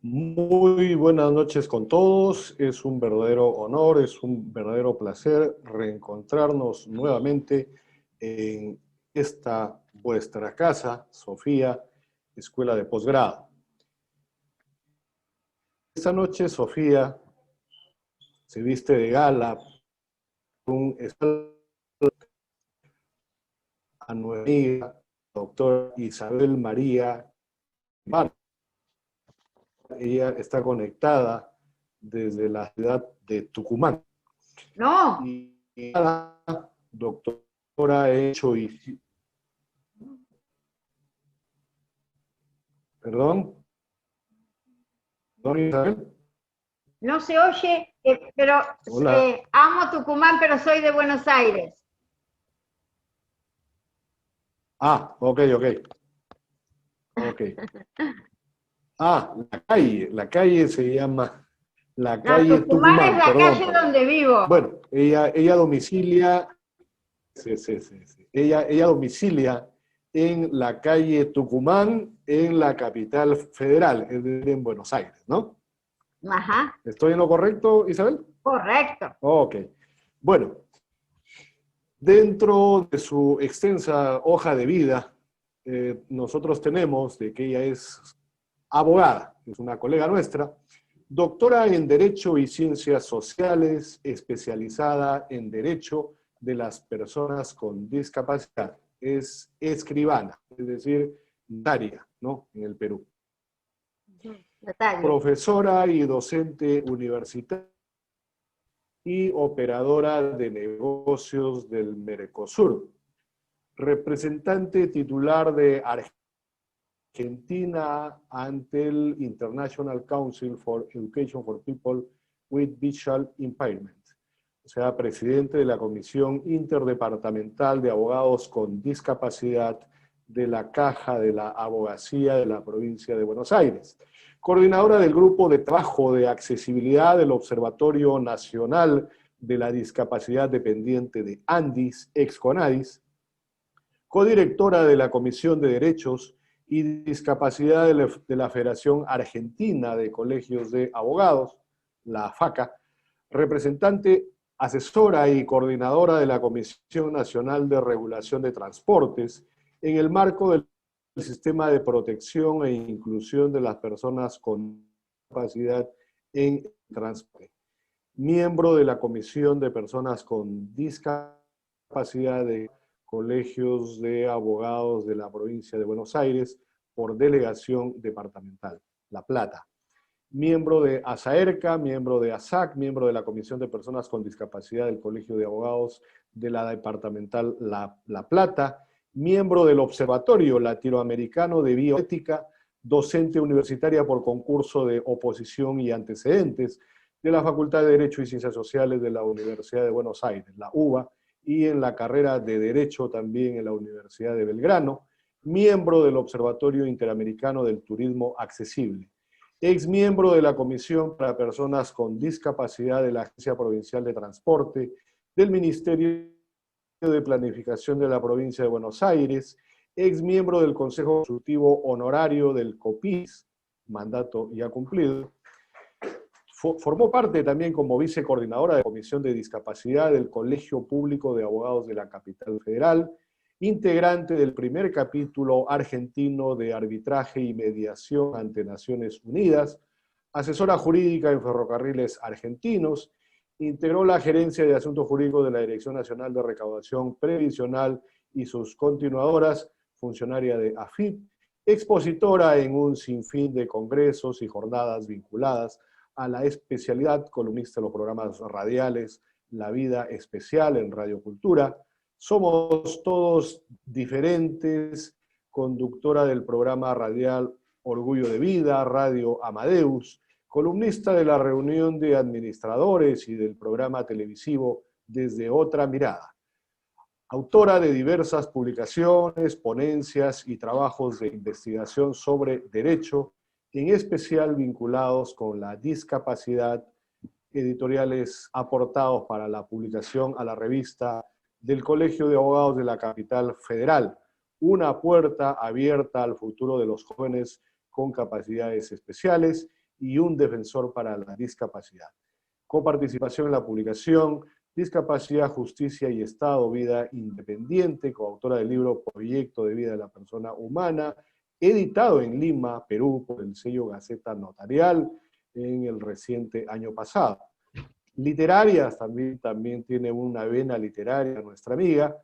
Muy buenas noches con todos. Es un verdadero honor, es un verdadero placer reencontrarnos nuevamente en esta vuestra casa, Sofía, Escuela de Posgrado. Esta noche Sofía se viste de gala a nuestra amiga, doctora Isabel María Mar. Ella está conectada desde la ciudad de Tucumán. No. Y la doctora hecho y... ¿Perdón? ¿Perdón, Isabel? No se oye, pero Hola. amo Tucumán, pero soy de Buenos Aires. Ah, ok. Ah, la calle se llama la No, calle Tucumán es Tucumán, la perdón. calle donde vivo. Bueno, ella domicilia, sí. Ella domicilia en la calle Tucumán, en la capital federal, es decir, en Buenos Aires, ¿no? Ajá, ¿Estoy en lo correcto, Isabel? correcto. Ok. Bueno, dentro de su extensa hoja de vida, nosotros tenemos de que ella es abogada, es una colega nuestra, doctora en Derecho y Ciencias Sociales, especializada en Derecho de las Personas con Discapacidad. Es escribana, es decir, notaria, ¿no? En el Perú. Natalia. Profesora y docente universitaria y operadora de negocios del Mercosur. Representante titular de Argentina ante el International Council for Education for People with Visual Impairment. O sea, presidente de la Comisión Interdepartamental de Abogados con Discapacidad de la Caja de la Abogacía de la provincia de Buenos Aires. Coordinadora del Grupo de Trabajo de Accesibilidad del Observatorio Nacional de la Discapacidad Dependiente de ANDIS, ex-CONADIS, codirectora de la Comisión de Derechos y Discapacidad de la Federación Argentina de Colegios de Abogados, la FACA, representante, asesora y coordinadora de la Comisión Nacional de Regulación de Transportes en el marco del Sistema de Protección e Inclusión de las Personas con Discapacidad en Transporte. Miembro de la Comisión de Personas con Discapacidad de Colegios de Abogados de la provincia de Buenos Aires por delegación departamental, La Plata. Miembro de ASAERCA, miembro de ASAC, miembro de la Comisión de Personas con Discapacidad del Colegio de Abogados de la departamental La Plata, miembro del Observatorio Latinoamericano de Bioética, docente universitaria por concurso de oposición y antecedentes de la Facultad de Derecho y Ciencias Sociales de la Universidad de Buenos Aires, la UBA, y en la carrera de Derecho también en la Universidad de Belgrano, miembro del Observatorio Interamericano del Turismo Accesible, ex miembro de la Comisión para Personas con Discapacidad de la Agencia Provincial de Transporte, del Ministerio de Planificación de la Provincia de Buenos Aires, ex miembro del Consejo Consultivo Honorario del COPIS, mandato ya cumplido. Formó parte también como vicecoordinadora de la Comisión de Discapacidad del Colegio Público de Abogados de la Capital Federal, integrante del primer capítulo argentino de arbitraje y mediación ante Naciones Unidas, asesora jurídica en Ferrocarriles Argentinos, integró la gerencia de asuntos jurídicos de la Dirección Nacional de Recaudación Previsional y sus continuadoras, funcionaria de AFIP, expositora en un sinfín de congresos y jornadas vinculadas a la especialidad, columnista de los programas radiales La Vida Especial en Radio Cultura. Somos todos diferentes, conductora del programa radial Orgullo de Vida, Radio Amadeus, columnista de la reunión de administradores y del programa televisivo Desde Otra Mirada. Autora de diversas publicaciones, ponencias y trabajos de investigación sobre derecho, en especial vinculados con la discapacidad, editoriales aportados para la publicación a la revista del Colegio de Abogados de la Capital Federal, Una puerta abierta al futuro de los jóvenes con capacidades especiales, y un defensor para la discapacidad. Coparticipación en la publicación Discapacidad, Justicia y Estado, Vida Independiente, coautora del libro Proyecto de Vida de la Persona Humana, editado en Lima, Perú, por el sello Gaceta Notarial en el reciente año pasado. Literarias, también tiene una vena literaria nuestra amiga.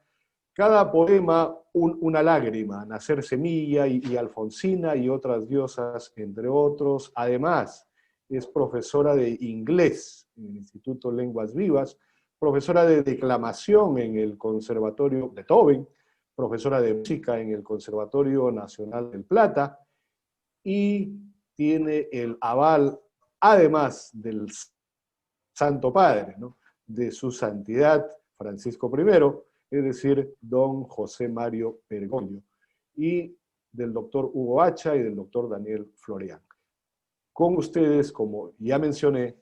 Cada poema, una lágrima, Nacer Semilla y Alfonsina y otras diosas, entre otros. Además, es profesora de inglés en el Instituto Lenguas Vivas, profesora de declamación en el Conservatorio Beethoven, profesora de música en el Conservatorio Nacional del Plata, y tiene el aval, además del Santo Padre, ¿no?, de su santidad Francisco I, es decir, don José Mario Bergoglio, y del doctor Hugo Hacha y del doctor Daniel Florian. Con ustedes, como ya mencioné,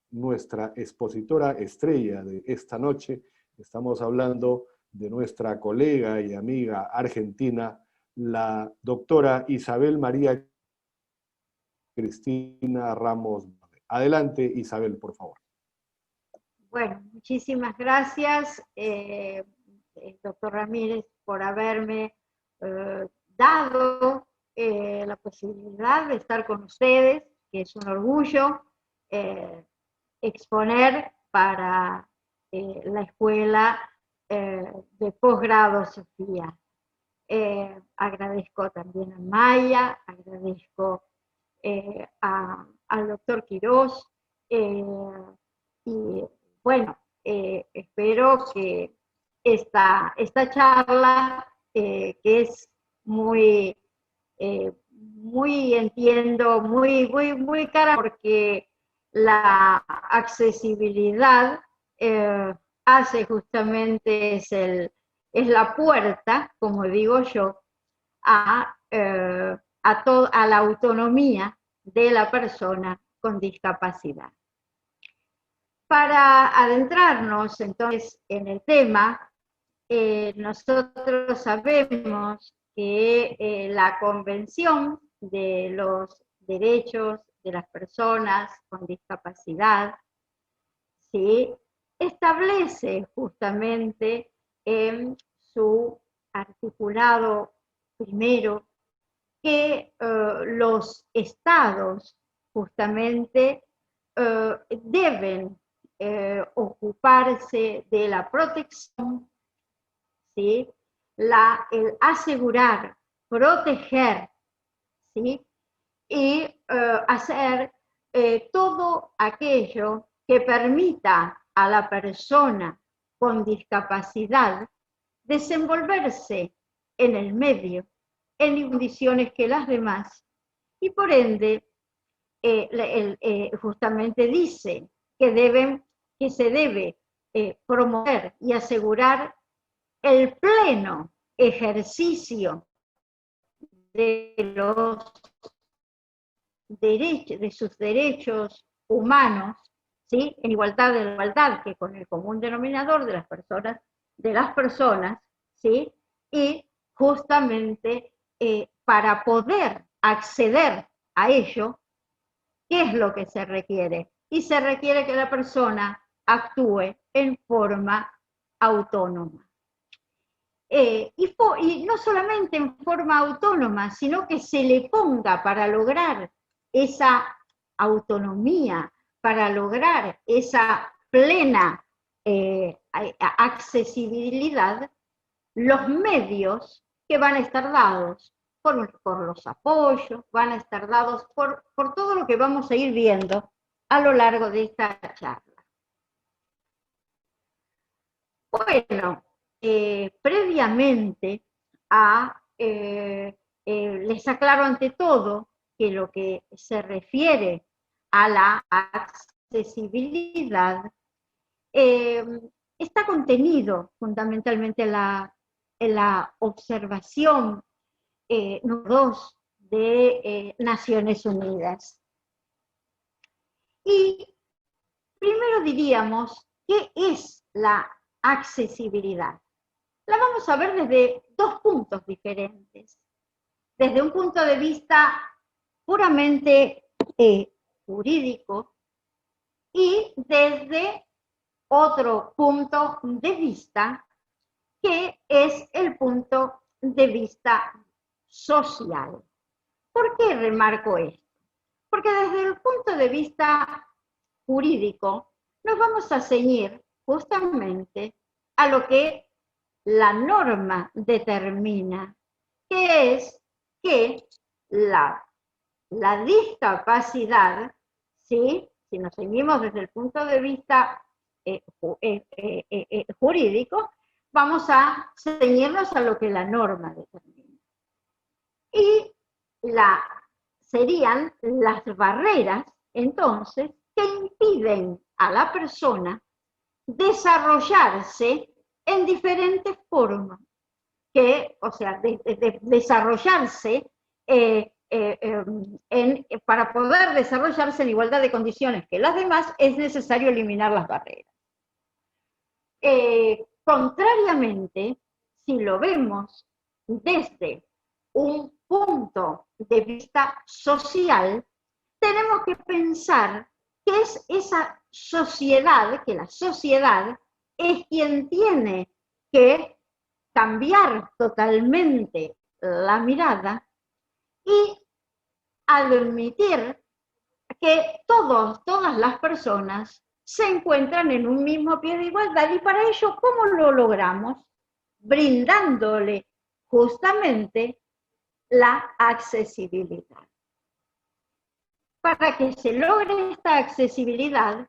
nuestra expositora estrella de esta noche. Estamos hablando de nuestra colega y amiga argentina, la doctora Isabel María Cristina Ramos. Adelante, Isabel, por favor. Bueno, muchísimas gracias, doctor Ramírez, por haberme dado la posibilidad de estar con ustedes, que es un orgullo exponer para la Escuela de Posgrado Sofía. Agradezco también a Maya, agradezco al doctor Quirós, y bueno, espero que esta charla, que es muy entiendo, muy cara, porque la accesibilidad hace justamente, es la puerta, como digo yo, a la autonomía de la persona con discapacidad. Para adentrarnos entonces en el tema, nosotros sabemos que la Convención de los Derechos de las Personas con Discapacidad, ¿sí?, establece justamente en su articulado primero que los estados justamente deben ocuparse de la protección, ¿sí?, el asegurar, proteger, ¿sí?, y hacer todo aquello que permita a la persona con discapacidad desenvolverse en el medio en condiciones que las demás, y por ende justamente dice que se debe promover y asegurar el pleno ejercicio de los derechos, de sus derechos humanos, ¿sí?, en igualdad que con el común denominador de las personas, ¿sí?, y justamente para poder acceder a ello, ¿qué es lo que se requiere? Y se requiere que la persona actúe en forma autónoma. Y no solamente en forma autónoma, sino que se le ponga, para lograr esa autonomía, para lograr esa plena accesibilidad, los medios que van a estar dados por los apoyos, van a estar dados por todo lo que vamos a ir viendo a lo largo de esta charla. Bueno, previamente les aclaro ante todo que lo que se refiere a la accesibilidad está contenido fundamentalmente en la observación número 2 de Naciones Unidas. Y primero diríamos, ¿qué es la accesibilidad? La vamos a ver desde dos puntos diferentes. Desde un punto de vista puramente jurídico y desde otro punto de vista, que es el punto de vista social. ¿Por qué remarco esto? Porque desde el punto de vista jurídico nos vamos a ceñir justamente a lo que la norma determina, que es que la discapacidad, ¿sí? Si nos seguimos desde el punto de vista jurídico, vamos a ceñirnos a lo que la norma determina. Y serían las barreras, entonces, que impiden a la persona desarrollarse en diferentes formas, o sea, desarrollarse para poder desarrollarse en igualdad de condiciones que las demás, es necesario eliminar las barreras. Contrariamente, si lo vemos desde un punto de vista social, tenemos que pensar que es esa sociedad, que la sociedad es quien tiene que cambiar totalmente la mirada y admitir que todas las personas se encuentran en un mismo pie de igualdad, y para ello, ¿cómo lo logramos? Brindándole justamente la accesibilidad. Para que se logre esta accesibilidad,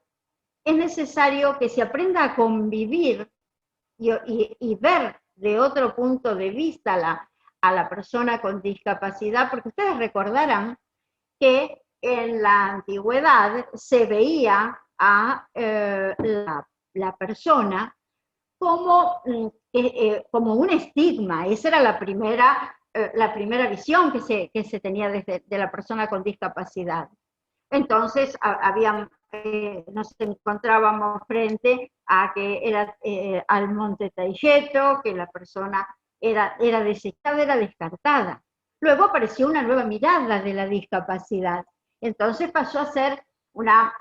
es necesario que se aprenda a convivir y ver de otro punto de vista a la persona con discapacidad, porque ustedes recordarán que en la antigüedad se veía a la persona como un estigma. Esa era la primera visión que se tenía de la persona con discapacidad. Entonces nos encontrábamos frente a que era al Monte Tailleto, que la persona era desechada, era descartada. Luego apareció una nueva mirada de la discapacidad. Entonces pasó a ser una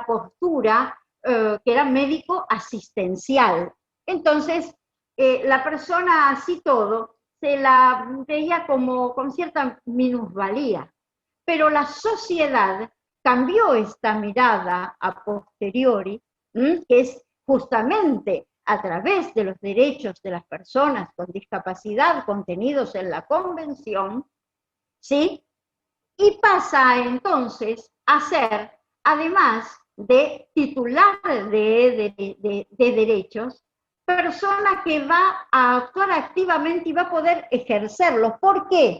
postura que era médico-asistencial. Entonces, la persona así todo se la veía como con cierta minusvalía. Pero la sociedad cambió esta mirada a posteriori, que es justamente a través de los derechos de las personas con discapacidad contenidos en la Convención, ¿sí? Y pasa entonces a ser, además de titular de derechos, persona que va a actuar activamente y va a poder ejercerlos. ¿Por qué?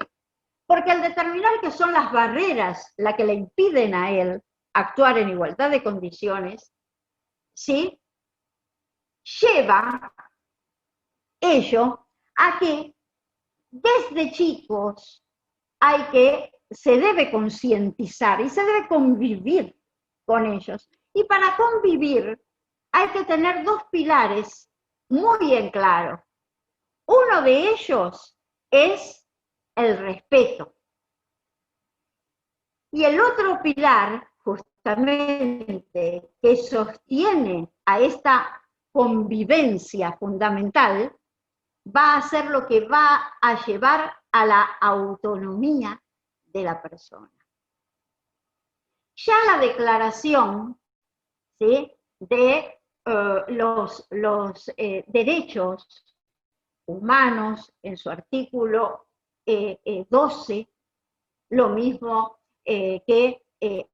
Porque al determinar que son las barreras las que le impiden a él actuar en igualdad de condiciones, ¿sí? Lleva ello a que desde chicos se debe concientizar y se debe convivir con ellos. Y para convivir hay que tener dos pilares muy bien claros. Uno de ellos es el respeto. Y el otro pilar, justamente, que sostiene a esta convivencia fundamental, va a ser lo que va a llevar a la autonomía de la persona. Ya la declaración, ¿sí?, de los derechos humanos en su artículo 12, lo mismo que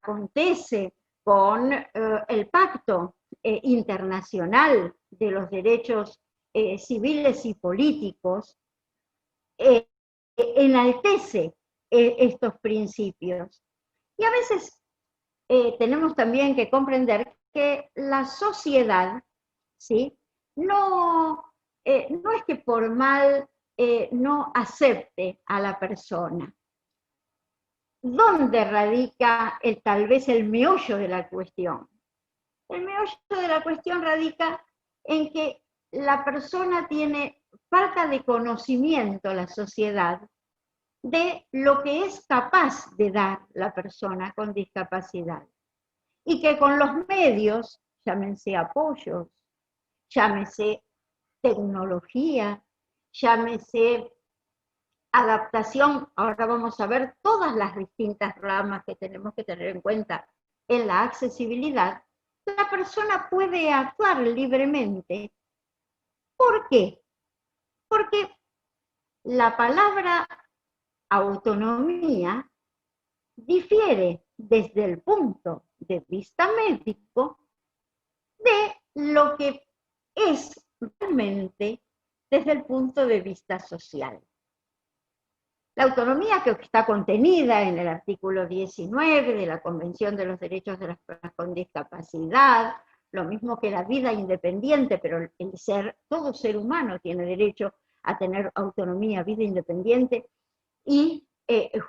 acontece con el Pacto Internacional de los Derechos Civiles y Políticos, enaltece estos principios. Y a veces tenemos también que comprender que la sociedad, ¿sí?, no es que por mal no acepte a la persona. ¿Dónde radica tal vez el meollo de la cuestión? El meollo de la cuestión radica en que la persona tiene falta de conocimiento, la sociedad, de lo que es capaz de dar la persona con discapacidad. y que con los medios, llámense apoyos, llámese tecnología, llámese adaptación, ahora vamos a ver todas las distintas ramas que tenemos que tener en cuenta en la accesibilidad, la persona puede actuar libremente. ¿Por qué? Porque la palabra autonomía difiere desde el punto de vista médico de lo que es realmente desde el punto de vista social. La autonomía que está contenida en el artículo 19 de la Convención de los Derechos de las Personas con Discapacidad, lo mismo que la vida independiente, pero todo ser humano tiene derecho a tener autonomía, vida independiente, y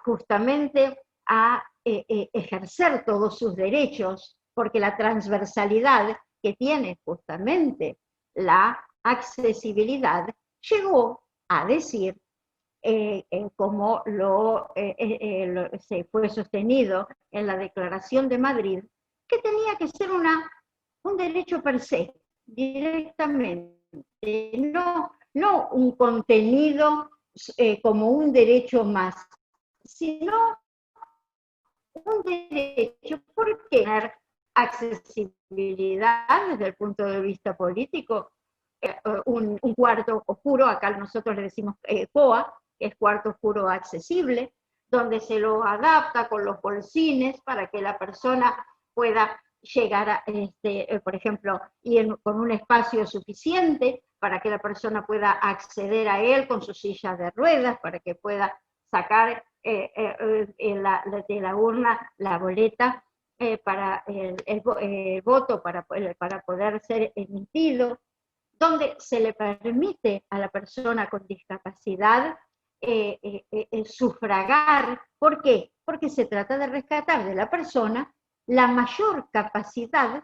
justamente a ejercer todos sus derechos, porque la transversalidad que tiene justamente la accesibilidad llegó a decir, como se fue sostenido en la Declaración de Madrid, que tenía que ser un derecho per se, directamente, no un contenido como un derecho más, sino un derecho, ¿por qué tener accesibilidad desde el punto de vista político? Un cuarto oscuro, acá nosotros le decimos COA, que es cuarto oscuro accesible, donde se lo adapta con los bolsines para que la persona pueda llegar a, por ejemplo, con un espacio suficiente para que la persona pueda acceder a él con su silla de ruedas, para que pueda sacar de la urna la boleta para el voto, para poder ser emitido, donde se le permite a la persona con discapacidad sufragar. ¿Por qué? Porque se trata de rescatar de la persona la mayor capacidad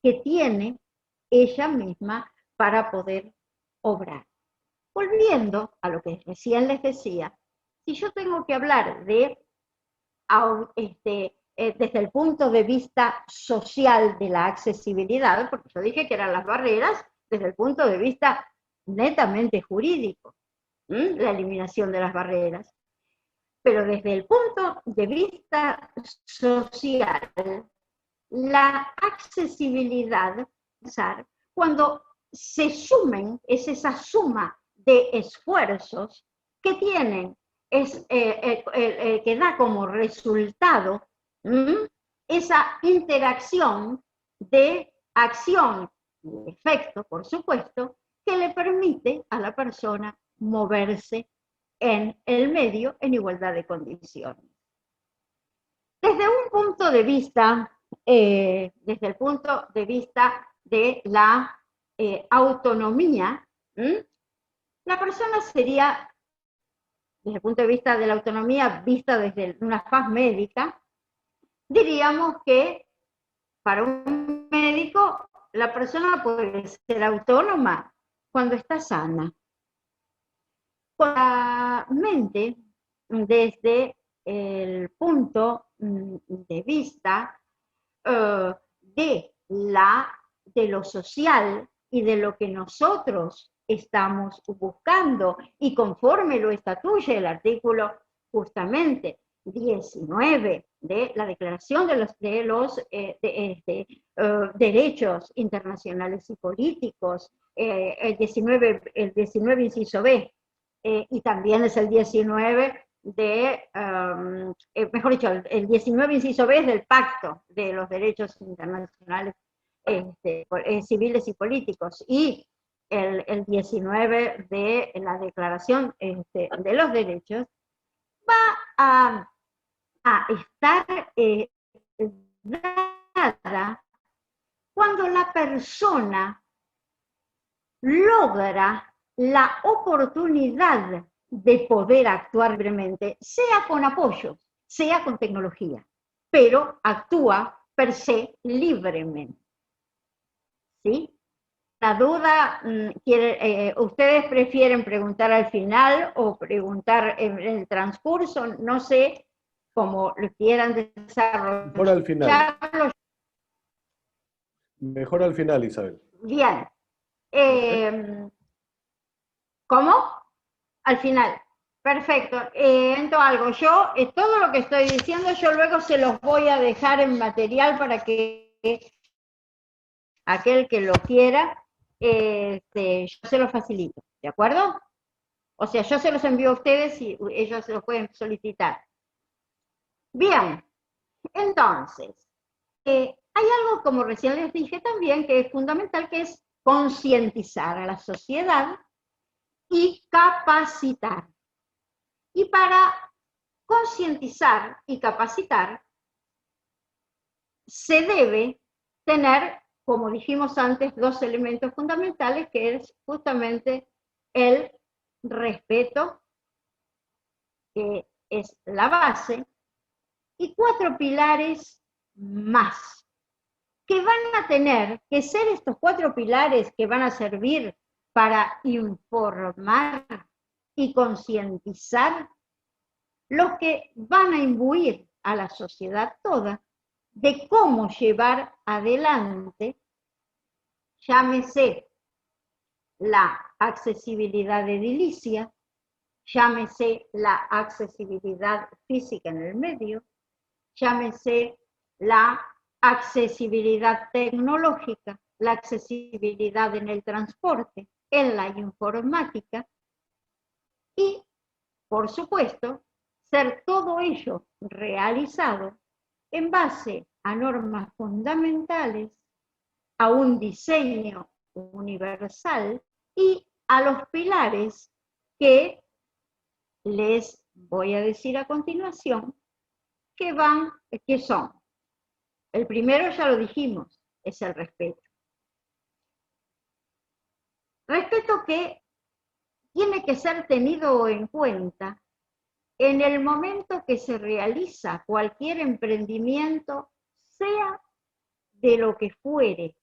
que tiene ella misma para poder obrar. Volviendo a lo que recién les decía, si yo tengo que hablar desde el punto de vista social de la accesibilidad, porque yo dije que eran las barreras desde el punto de vista netamente jurídico, la eliminación de las barreras. Pero desde el punto de vista social, la accesibilidad, cuando se sumen, es esa suma de esfuerzos que tienen, que da como resultado esa interacción de acción y efecto, por supuesto, que le permite a la persona moverse en el medio en igualdad de condiciones. Desde un punto de vista, desde el punto de vista de la autonomía, la persona sería, desde el punto de vista de la autonomía vista desde una faz médica, diríamos que para un médico la persona puede ser autónoma cuando está sana. Con la mente, desde el punto de vista de lo social y de lo que nosotros estamos buscando, y conforme lo estatuye el artículo justamente 19 de la Declaración de los Derechos Internacionales y Políticos, el 19 inciso B, y también es el 19 mejor dicho, el 19 inciso B es del Pacto de los Derechos Internacionales civiles y políticos, y el 19 de la Declaración de los Derechos, va a estar dada cuando la persona logra la oportunidad de poder actuar libremente, sea con apoyo, sea con tecnología, pero actúa per se libremente. ¿Sí? La duda, ¿ustedes prefieren preguntar al final o preguntar en el transcurso? No sé, como lo quieran desarrollar. Por al final. Mejor al final, Isabel. Bien. ¿Ok? ¿Cómo? Al final. Perfecto. Entonces algo, yo, todo lo que estoy diciendo, yo luego se los voy a dejar en material para que aquel que lo quiera, yo se lo facilito, ¿de acuerdo? O sea, yo se los envío a ustedes y ellos se los pueden solicitar. Bien, entonces, hay algo, como recién les dije también, que es fundamental, que es concientizar a la sociedad y capacitar. Y para concientizar y capacitar, se debe tener, como dijimos antes, dos elementos fundamentales, que es justamente el respeto, que es la base, y cuatro pilares más, que van a tener que ser estos cuatro pilares que van a servir para informar y concientizar, los que van a imbuir a la sociedad toda de cómo llevar adelante, llámese la accesibilidad edilicia, llámese la accesibilidad física en el medio, llámese la accesibilidad tecnológica, la accesibilidad en el transporte, en la informática y, por supuesto, ser todo ello realizado en base a normas fundamentales, a un diseño universal y a los pilares que les voy a decir a continuación, que son. El primero ya lo dijimos, es el respeto. Respeto que tiene que ser tenido en cuenta en el momento que se realiza cualquier emprendimiento, sea de lo que fuere.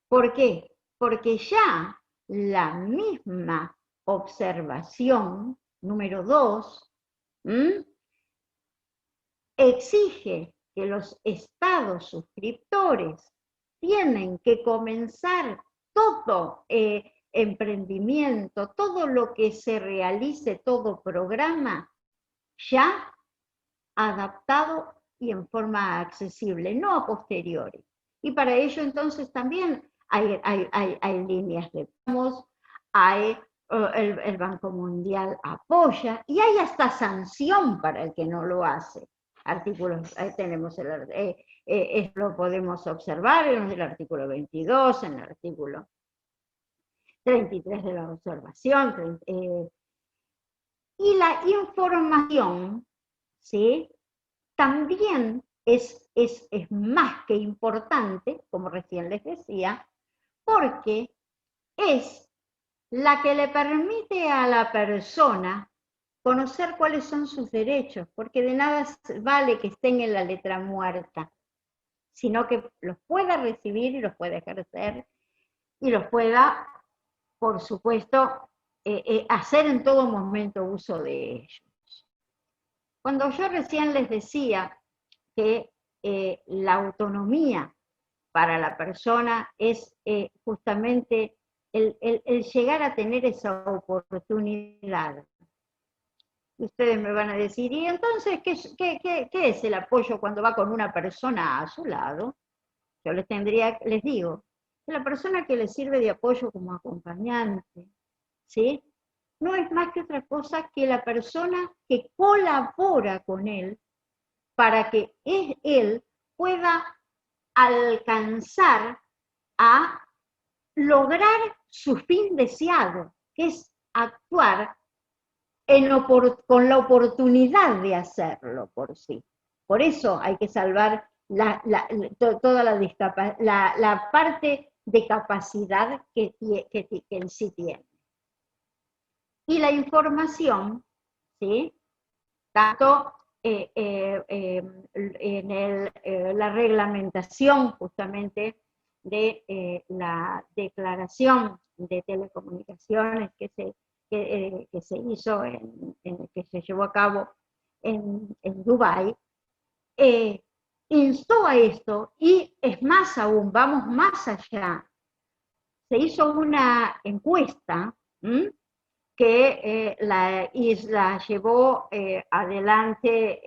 ¿Por qué? Porque ya la misma observación, número 2, exige que los estados suscriptores tienen que comenzar todo emprendimiento, todo lo que se realice, todo programa, ya adaptado y en forma accesible, no a posteriori. Y para ello entonces también hay líneas de pagos, hay el Banco Mundial apoya y hay hasta sanción para el que no lo hace. Artículos, ahí tenemos lo podemos observar en el artículo 22, en el artículo 33 de la observación, y la información, ¿sí? También es más que importante, como recién les decía, porque es la que le permite a la persona conocer cuáles son sus derechos, porque de nada vale que estén en la letra muerta, sino que los pueda recibir y los pueda ejercer y los pueda, por supuesto, hacer en todo momento uso de ellos. Cuando yo recién les decía que la autonomía para la persona es justamente el llegar a tener esa oportunidad. Ustedes me van a decir, ¿y entonces qué es el apoyo cuando va con una persona a su lado? Yo les digo, la persona que le sirve de apoyo como acompañante, ¿sí? No es más que otra cosa que la persona que colabora con él para que él pueda alcanzar a lograr su fin deseado, que es actuar con la oportunidad de hacerlo por sí. Por eso hay que salvar toda la parte de capacidad que en sí tiene. Y la información, ¿sí? Tanto en la reglamentación justamente de la declaración de telecomunicaciones que se hizo, que se llevó a cabo en Dubái, instó a esto y es más aún, vamos más allá. Se hizo una encuesta que la llevó adelante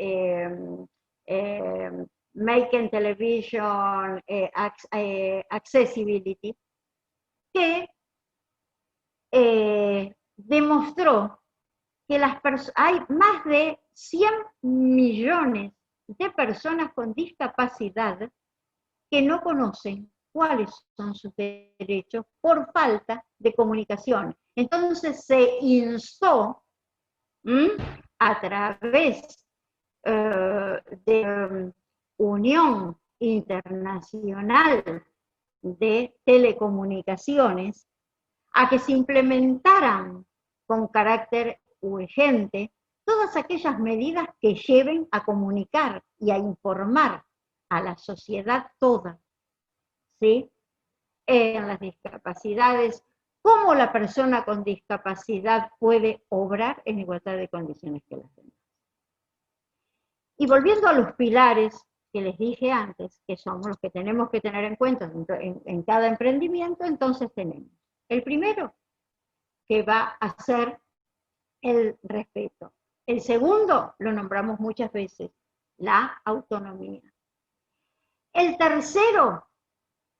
Making Television Accessibility, que demostró que hay más de 100 millones de personas con discapacidad que no conocen cuáles son sus derechos por falta de comunicación. Entonces se instó a través de Unión Internacional de Telecomunicaciones a que se implementaran con carácter urgente todas aquellas medidas que lleven a comunicar y a informar a la sociedad toda, ¿sí? En las discapacidades, cómo la persona con discapacidad puede obrar en igualdad de condiciones que las demás. Y volviendo a los pilares que les dije antes, que son los que tenemos que tener en cuenta en cada emprendimiento, entonces tenemos el primero, que va a ser el respeto. El segundo, lo nombramos muchas veces, la autonomía. El tercero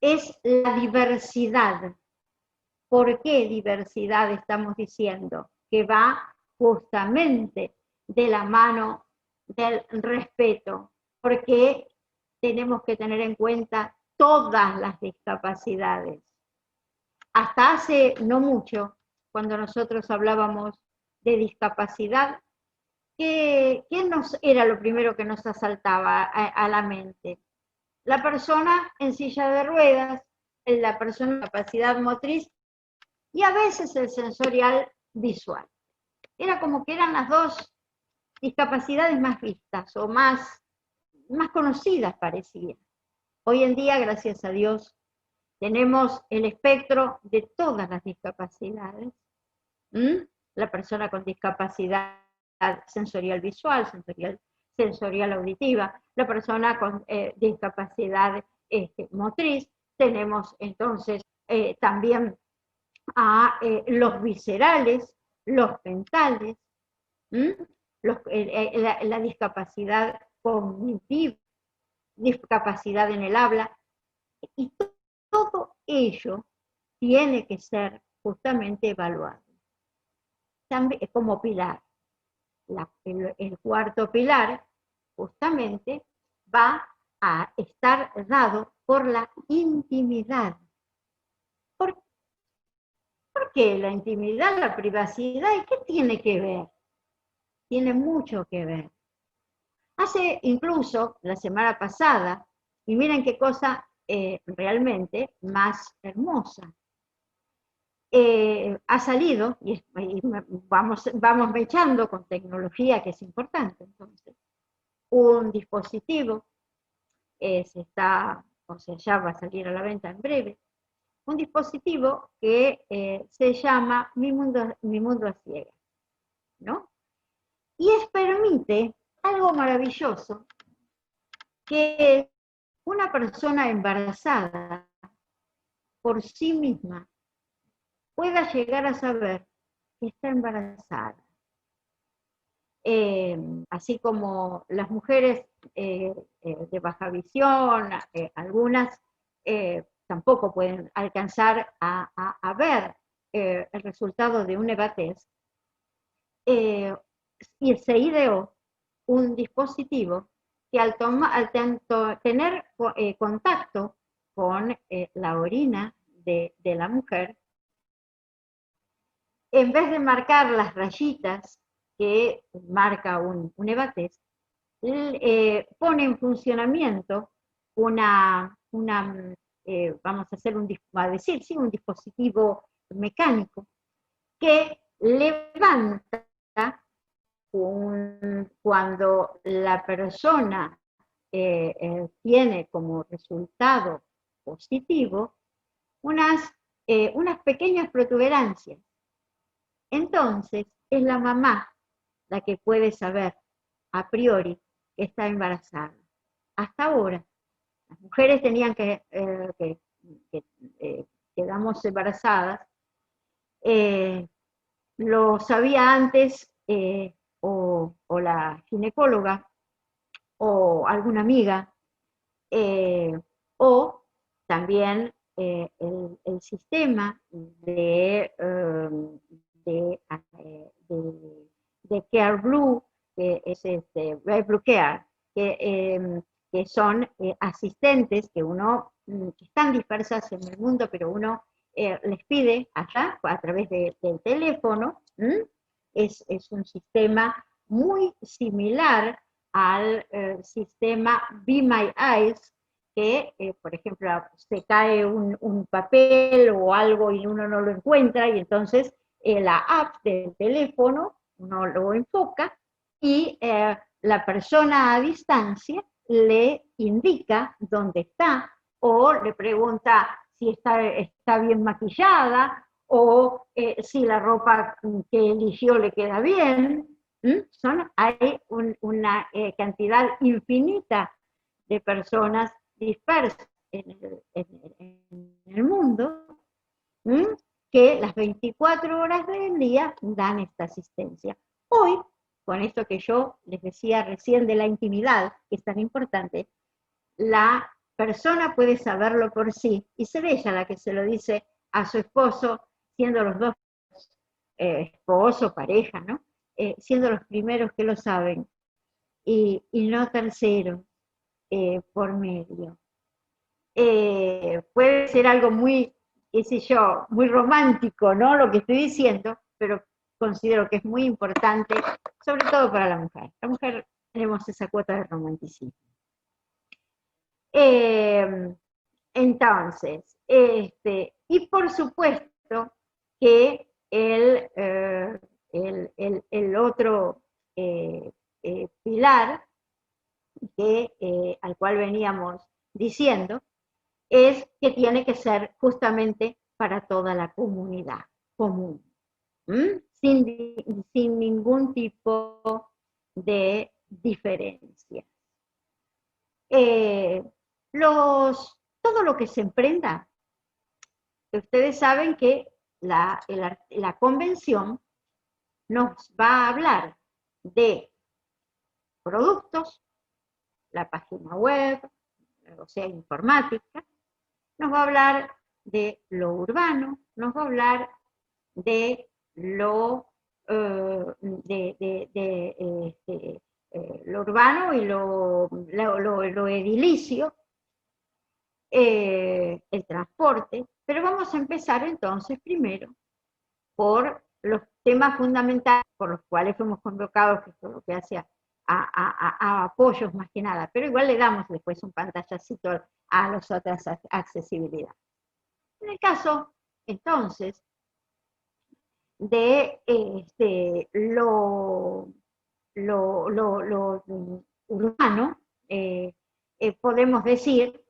es la diversidad. ¿Por qué diversidad estamos diciendo? Que va justamente de la mano del respeto, porque tenemos que tener en cuenta todas las discapacidades. Hasta hace no mucho, cuando nosotros hablábamos de discapacidad, ¿qué era lo primero que nos asaltaba a la mente? La persona en silla de ruedas, la persona con capacidad motriz y a veces el sensorial visual. Era como que eran las dos discapacidades más vistas o más conocidas parecían. Hoy en día, gracias a Dios, tenemos el espectro de todas las discapacidades. La persona con discapacidad sensorial visual, sensorial auditiva, la persona con discapacidad motriz. Tenemos entonces también a los viscerales, los mentales, la discapacidad cognitiva, discapacidad en el habla, y todo ello tiene que ser justamente evaluado. También como pilar. El cuarto pilar justamente va a estar dado por la intimidad. ¿Por qué la intimidad, la privacidad? ¿Y qué tiene que ver? Tiene mucho que ver. Hace incluso la semana pasada, y miren qué cosa realmente más hermosa, ha salido, y vamos echando con tecnología que es importante, entonces, un dispositivo, ya va a salir a la venta en breve, un dispositivo que se llama Mi Mundo a Ciegas, ¿no? Y permite algo maravilloso, que una persona embarazada por sí misma pueda llegar a saber que está embarazada. Así como las mujeres de baja visión, algunas tampoco pueden alcanzar a ver el resultado de un EVA-test, y se ideó un dispositivo que al tener contacto con la orina de la mujer, en vez de marcar las rayitas que marca un EVA-test, pone en funcionamiento vamos a hacer un dispositivo mecánico que levanta cuando la persona tiene como resultado positivo unas pequeñas protuberancias. Entonces, es la mamá la que puede saber a priori que está embarazada. hasta ahora, las mujeres tenían quedamos embarazadas, lo sabía antes o la ginecóloga o alguna amiga, o también el sistema de Care Blue, que es Red Blue Care, que son asistentes que que están dispersas en el mundo, pero uno les pide allá a través del teléfono. Es un sistema muy similar al sistema Be My Eyes, que, por ejemplo, se cae un papel o algo y uno no lo encuentra, y entonces la app del teléfono uno lo enfoca y la persona a distancia le indica dónde está, o le pregunta si está bien maquillada, o si la ropa que eligió le queda bien. Hay una cantidad infinita de personas dispersas en el mundo, que las 24 horas del día dan esta asistencia. Hoy, con esto que yo les decía recién de la intimidad, que es tan importante, la persona puede saberlo por sí, y ser ella la que se lo dice a su esposo, siendo los dos esposo, pareja, ¿no? Siendo los primeros que lo saben, y no terceros por medio. Puede ser algo muy, qué sé yo, muy romántico, ¿no? Lo que estoy diciendo, pero considero que es muy importante, sobre todo para la mujer. La mujer tenemos esa cuota de romanticismo. Entonces, y por supuesto que el otro pilar al cual veníamos diciendo es que tiene que ser justamente para toda la comunidad común, sin ningún tipo de diferencia. Todo lo que se emprenda, ustedes saben que la convención nos va a hablar de productos, la página web, o sea, informática, nos va a hablar de lo urbano, nos va a hablar de lo lo urbano y lo edilicio, el transporte, pero vamos a empezar entonces primero por los temas fundamentales por los cuales fuimos convocados, que es lo que hace a apoyos más que nada, pero igual le damos después un pantallacito a las otras accesibilidad. En el caso, entonces, de lo urbano, podemos decir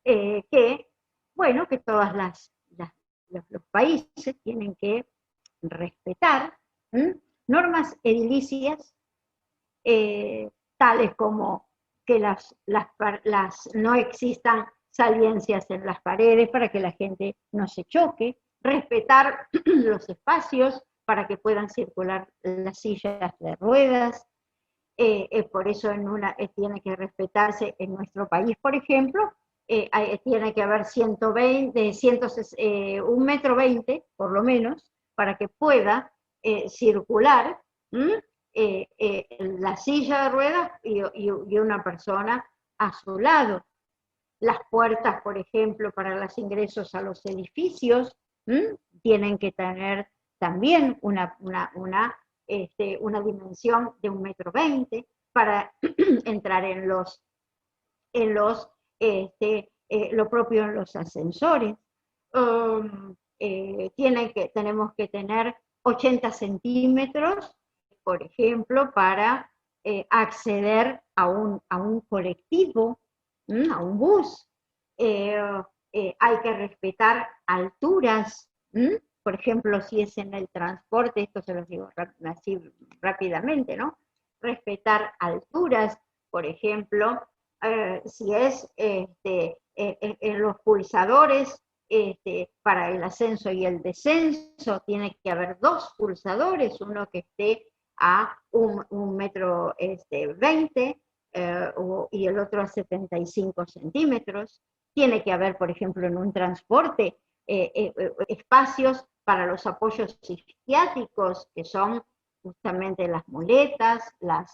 que, bueno, que todas los países tienen que respetar normas edilicias, tales como que no existan saliencias en las paredes para que la gente no se choque, respetar los espacios para que puedan circular las sillas de ruedas. Por eso tiene que respetarse en nuestro país, por ejemplo, tiene que haber 1 metro 20, por lo menos, para que pueda circular la silla de ruedas y una persona a su lado. Las puertas, por ejemplo, para los ingresos a los edificios, tienen que tener también una dimensión de 1 metro 20 para entrar lo propio en los ascensores. Tenemos que tener 80 centímetros, por ejemplo, para acceder a un colectivo, a un bus. Hay que respetar alturas, por ejemplo, si es en el transporte, esto se los digo así rápidamente, ¿no? Respetar alturas, por ejemplo, si es en los pulsadores para el ascenso y el descenso, tiene que haber 2 pulsadores, uno que esté a 1,20 m y el otro a 75 centímetros. Tiene que haber, por ejemplo, en un transporte, espacios para los apoyos isquiáticos, que son justamente las muletas, los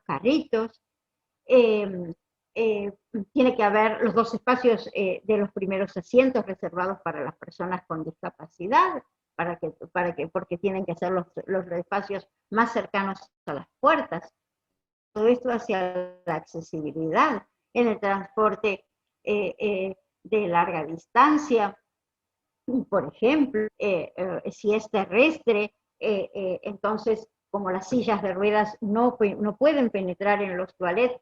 carritos. Tiene que haber los 2 espacios de los primeros asientos reservados para las personas con discapacidad, porque tienen que ser los espacios más cercanos a las puertas. Todo esto hacia la accesibilidad. En el transporte de larga distancia, por ejemplo, si es terrestre, entonces, como las sillas de ruedas no pueden penetrar en los toilettes,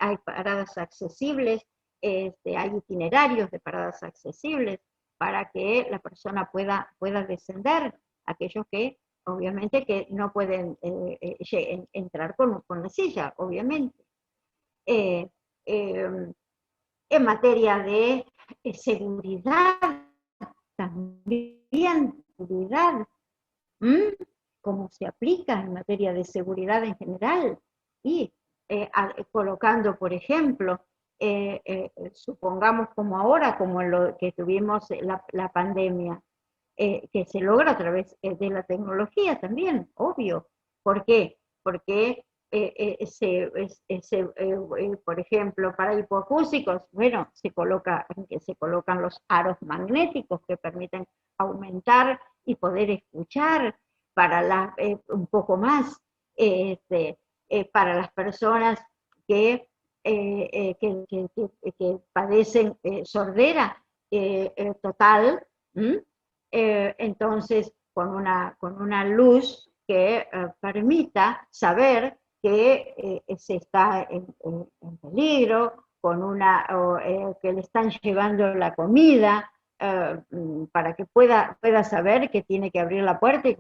hay paradas accesibles, hay itinerarios de paradas accesibles para que la persona pueda descender, aquellos que obviamente que no pueden entrar con la silla, obviamente. En materia de seguridad, también seguridad, cómo se aplica en materia de seguridad en general, y colocando, por ejemplo, supongamos como ahora, como en lo que tuvimos la pandemia, que se logra a través de la tecnología también, obvio. ¿Por qué? Porque, por ejemplo, para hipoacúsicos, bueno, se colocan los aros magnéticos que permiten aumentar y poder escuchar para un poco más, para las personas que padecen sordera total. Entonces, con una luz que permita saber que se está en peligro, que le están llevando la comida, para que pueda saber que tiene que abrir la puerta y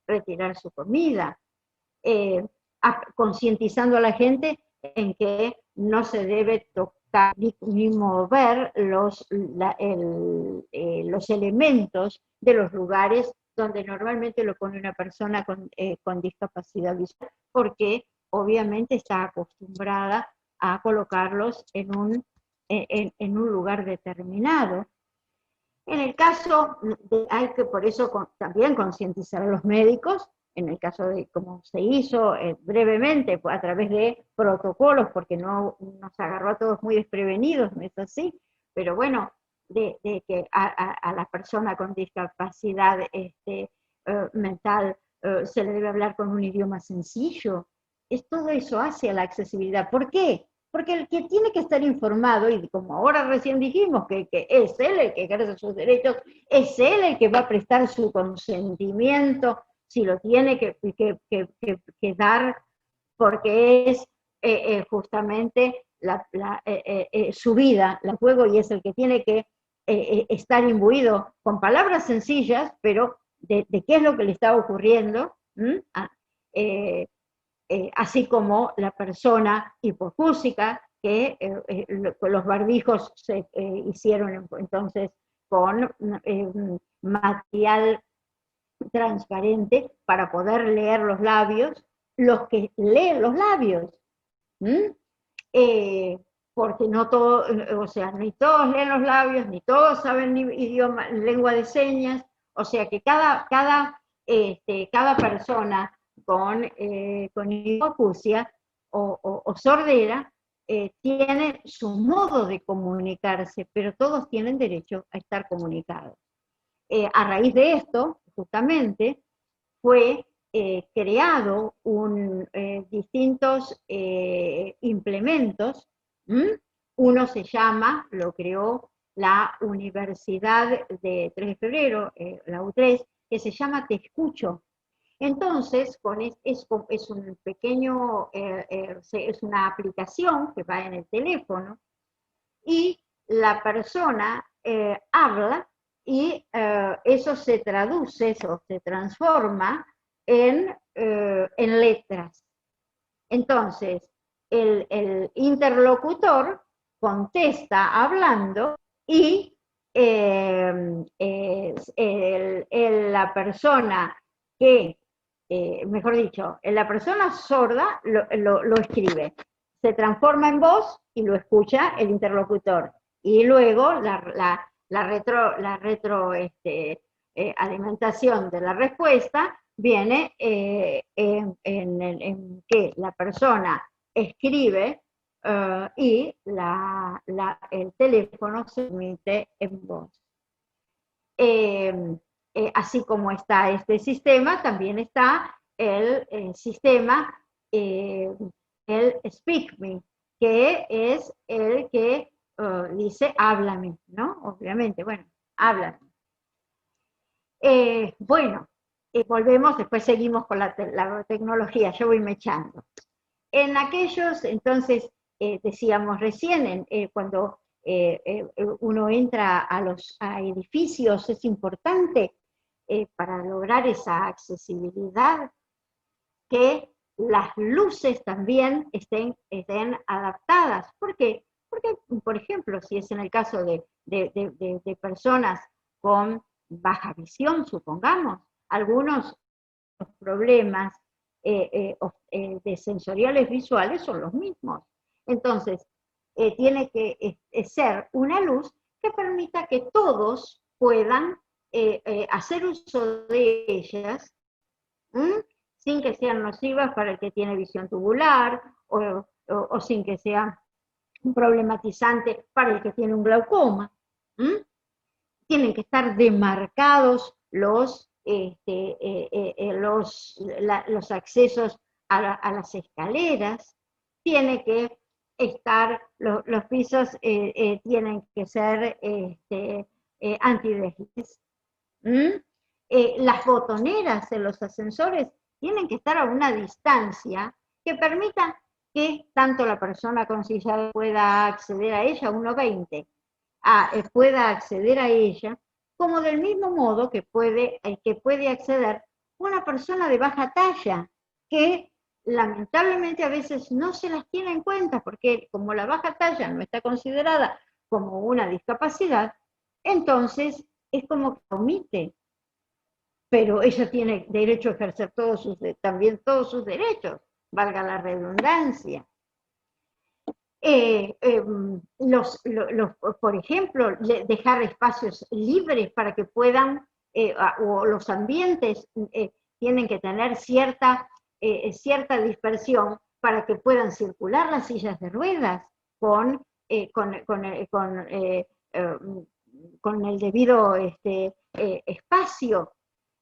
retirar su comida, concientizando a la gente en que no se debe tocar ni mover los elementos de los lugares donde normalmente lo pone una persona con discapacidad visual, porque obviamente está acostumbrada a colocarlos en un lugar determinado. En el caso hay que por eso también concientizar a los médicos, en el caso de cómo se hizo brevemente a través de protocolos, porque no nos agarró a todos muy desprevenidos, no es así, pero bueno, de que a la persona con discapacidad mental se le debe hablar con un idioma sencillo. Todo eso hace la accesibilidad. ¿Por qué? Porque el que tiene que estar informado, y como ahora recién dijimos, que es él el que ejerce sus derechos, es él el que va a prestar su consentimiento, si lo tiene que dar, porque es justamente su vida, la juego, y es el que tiene que estar imbuido con palabras sencillas, pero de qué es lo que le está ocurriendo, así como la persona hipoacúsica, que los barbijos se hicieron entonces con material transparente para poder leer los labios, los que leen los labios, porque no todos, o sea, ni todos leen los labios, ni todos saben lengua de señas, o sea que cada persona con hipoacusia o sordera tiene su modo de comunicarse, pero todos tienen derecho a estar comunicados. A raíz de esto, justamente, fue creado distintos implementos. Uno se llama, lo creó la Universidad de 3 de Febrero, la U3, que se llama Te Escucho. Entonces, es un pequeño, es una aplicación que va en el teléfono, y la persona habla, y eso se traduce, eso se transforma en letras. Entonces, el interlocutor contesta hablando y la persona que, mejor dicho, la persona sorda lo escribe, se transforma en voz y lo escucha el interlocutor. Y luego la alimentación de la respuesta viene en que la persona escribe y el teléfono se emite en voz. Así como está este sistema, también está el sistema, el SpeakMe, que es el que dice háblame, ¿no? Obviamente, bueno, háblame. Bueno, volvemos, después seguimos con la tecnología, yo voy mechando. En aquellos, entonces, decíamos recién, cuando uno entra a edificios, es importante para lograr esa accesibilidad que las luces también estén adaptadas. ¿Por qué? Porque, por ejemplo, si es en el caso de personas con baja visión, supongamos, algunos problemas de sensoriales visuales son los mismos. Entonces, tiene que ser una luz que permita que todos puedan hacer uso de ellas, sin que sean nocivas para el que tiene visión tubular o sin que sea problematizante para el que tiene un glaucoma. Tienen que estar demarcados los accesos a las escaleras, tiene que estar, los pisos tienen que ser antidesliz. Las botoneras en los ascensores tienen que estar a una distancia que permita que tanto la persona con silla pueda acceder a ella, 1,20, pueda acceder a ella, como del mismo modo que puede acceder una persona de baja talla, que lamentablemente a veces no se las tiene en cuenta, porque como la baja talla no está considerada como una discapacidad, entonces es como que omite, pero ella tiene derecho a ejercer también todos sus derechos, valga la redundancia. Por ejemplo, dejar espacios libres para que puedan, o los ambientes tienen que tener cierta dispersión para que puedan circular las sillas de ruedas con el debido espacio.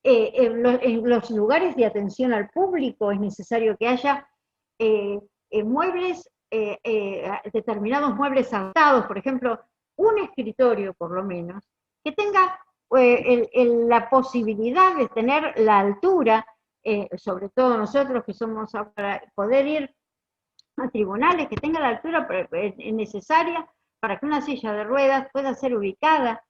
En los lugares de atención al público es necesario que haya muebles, determinados muebles adaptados, por ejemplo, un escritorio por lo menos, que tenga la posibilidad de tener la altura, sobre todo nosotros que somos para poder ir a tribunales, que tenga la altura necesaria para que una silla de ruedas pueda ser ubicada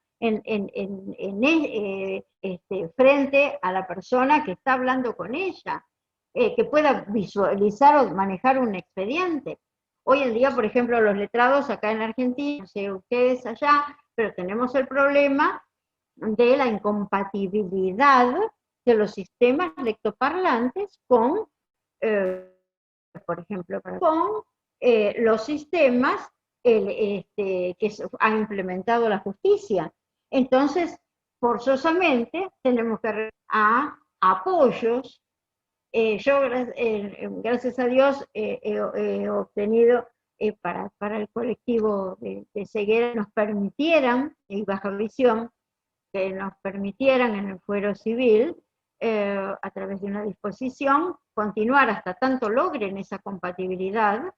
frente a la persona que está hablando con ella, que pueda visualizar o manejar un expediente. Hoy en día, por ejemplo, los letrados acá en Argentina, no sé ustedes allá, pero tenemos el problema de la incompatibilidad de los sistemas lectoparlantes con, por ejemplo, con los sistemas que ha implementado la justicia. Entonces, forzosamente, tenemos que recurrir a apoyos. Yo, gracias a Dios, he obtenido para el colectivo de ceguera, nos permitieran, y baja visión, que nos permitieran en el fuero civil, a través de una disposición, continuar hasta tanto logren esa compatibilidad,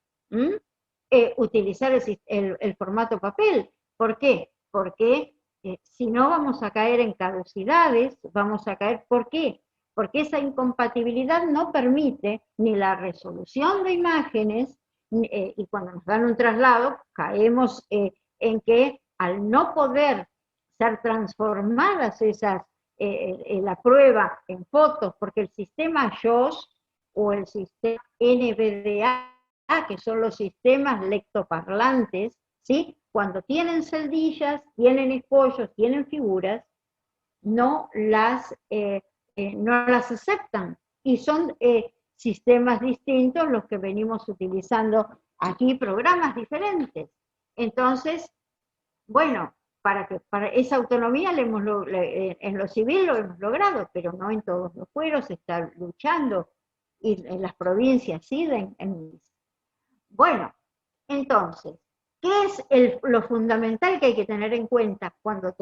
utilizar el formato papel. ¿Por qué? Porque si no vamos a caer en caducidades, vamos a caer, ¿por qué? Porque esa incompatibilidad no permite ni la resolución de imágenes, y cuando nos dan un traslado, caemos en que al no poder ser transformadas la prueba en fotos, porque el sistema JOS o el sistema NVDA que son los sistemas lectoparlantes, ¿sí? Cuando tienen celdillas, tienen escollos, tienen figuras, no las aceptan. Y son sistemas distintos los que venimos utilizando aquí, programas diferentes. Entonces, bueno, para esa autonomía en lo civil lo hemos logrado, pero no en todos los fueros, se está luchando, y en las provincias siguen. Bueno, entonces, ¿qué es lo fundamental que hay que tener en cuenta cuando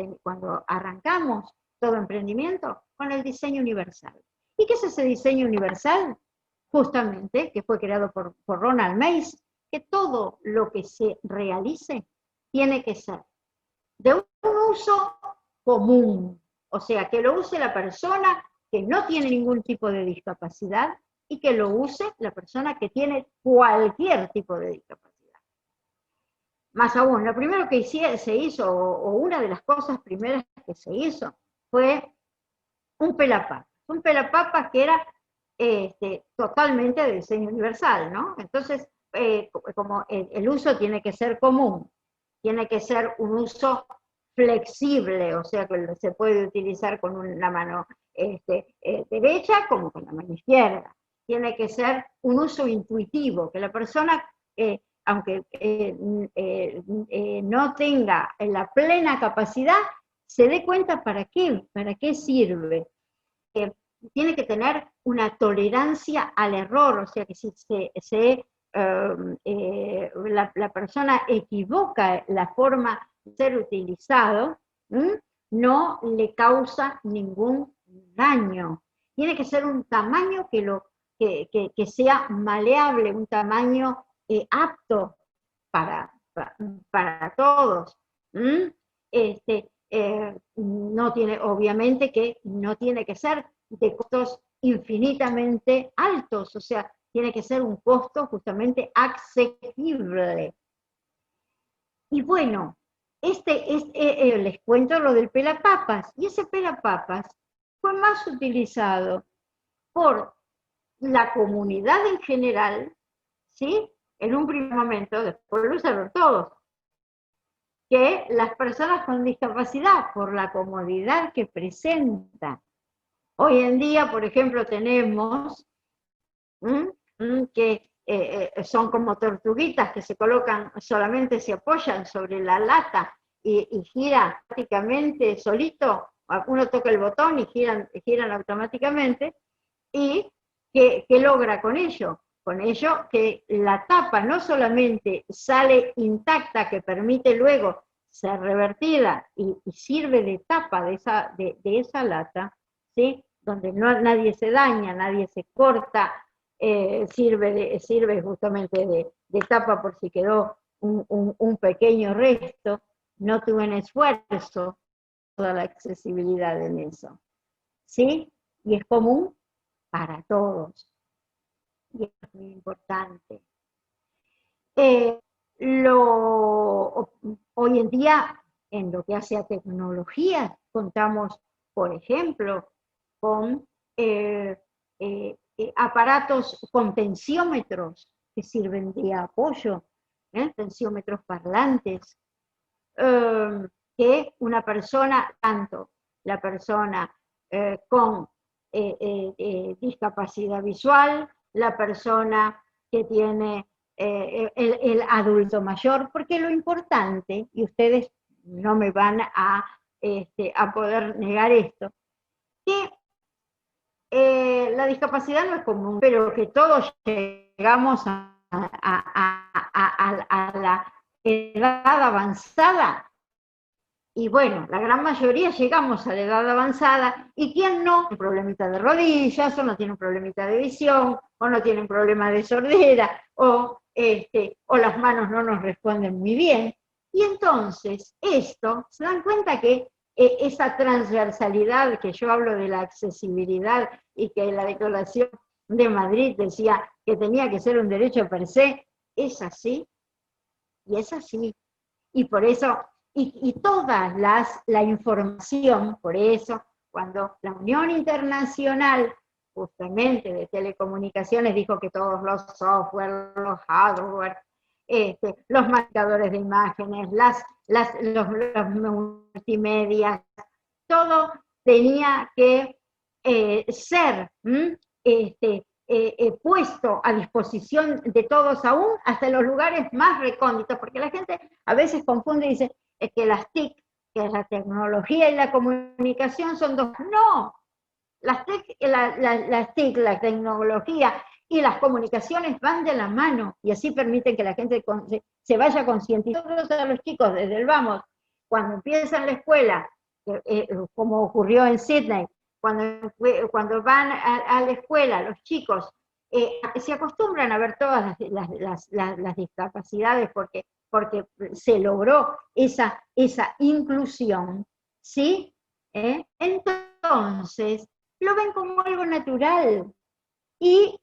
arrancamos todo emprendimiento? Con el diseño universal. ¿Y qué es ese diseño universal? Justamente, que fue creado por Ronald Mace, que todo lo que se realice tiene que ser de un uso común, o sea, que lo use la persona que no tiene ningún tipo de discapacidad y que lo use la persona que tiene cualquier tipo de discapacidad. Más aún, lo primero que se hizo, o una de las cosas primeras que se hizo, fue un pelapapas. Un pelapapas que era totalmente de diseño universal, ¿no? Entonces, como el uso tiene que ser común, tiene que ser un uso flexible, o sea que se puede utilizar con una mano derecha como con la mano izquierda. Tiene que ser un uso intuitivo, que la persona, aunque no tenga la plena capacidad, se dé cuenta para qué sirve. Tiene que tener una tolerancia al error, o sea que si la persona equivoca la forma de ser utilizado, no le causa ningún daño. Tiene que ser un tamaño que sea maleable, un tamaño apto para todos. No tiene, obviamente que no tiene que ser de costos infinitamente altos, o sea, tiene que ser un costo justamente asequible. Y bueno, les cuento lo del pelapapas, y ese pelapapas fue más utilizado por la comunidad en general, ¿sí? En un primer momento, después lo usaron todos, que las personas con discapacidad, por la comodidad que presenta. Hoy en día, por ejemplo, tenemos que son como tortuguitas que se colocan, solamente se apoyan sobre la lata y gira prácticamente solito, uno toca el botón y giran automáticamente. ¿Y qué logra con ello? Con ello que la tapa no solamente sale intacta, que permite luego ser revertida y sirve de tapa de esa lata, ¿sí? Donde nadie se daña, nadie se corta, sirve justamente de tapa por si quedó un pequeño resto, no tuvo un esfuerzo, toda la accesibilidad en eso, ¿sí? Y es común para todos, y es muy importante. Hoy en día, en lo que hace a tecnología, contamos, por ejemplo, con aparatos con tensiómetros que sirven de apoyo, tensiómetros parlantes, que una persona, tanto la persona con discapacidad visual, la persona que tiene el adulto mayor, porque lo importante, y ustedes no me van a poder negar esto, que la discapacidad no es común, pero que todos llegamos a la edad avanzada, y bueno, la gran mayoría llegamos a la edad avanzada, y ¿quién no? Un problemita de rodillas, o no tiene un problemita de visión, o no tiene un problema de sordera, o las manos no nos responden muy bien. Y entonces, se dan cuenta que esa transversalidad que yo hablo de la accesibilidad y que la Declaración de Madrid decía que tenía que ser un derecho per se, es así, y es así. Y por eso, y toda la información, por eso, cuando la Unión Internacional justamente de telecomunicaciones, dijo que todos los software, los hardware, los marcadores de imágenes, los multimedia, todo tenía que ser puesto a disposición de todos aún, hasta en los lugares más recónditos, porque la gente a veces confunde y dice que las TIC, que es la tecnología y la comunicación, son dos. No, las TIC, la tecnología y las comunicaciones van de la mano, y así permiten que la gente se vaya concientizando. A los chicos desde el vamos, cuando empiezan la escuela, como ocurrió en Sydney, cuando van a la escuela, los chicos se acostumbran a ver todas las discapacidades porque se logró esa inclusión, ¿sí? Entonces, lo ven como algo natural y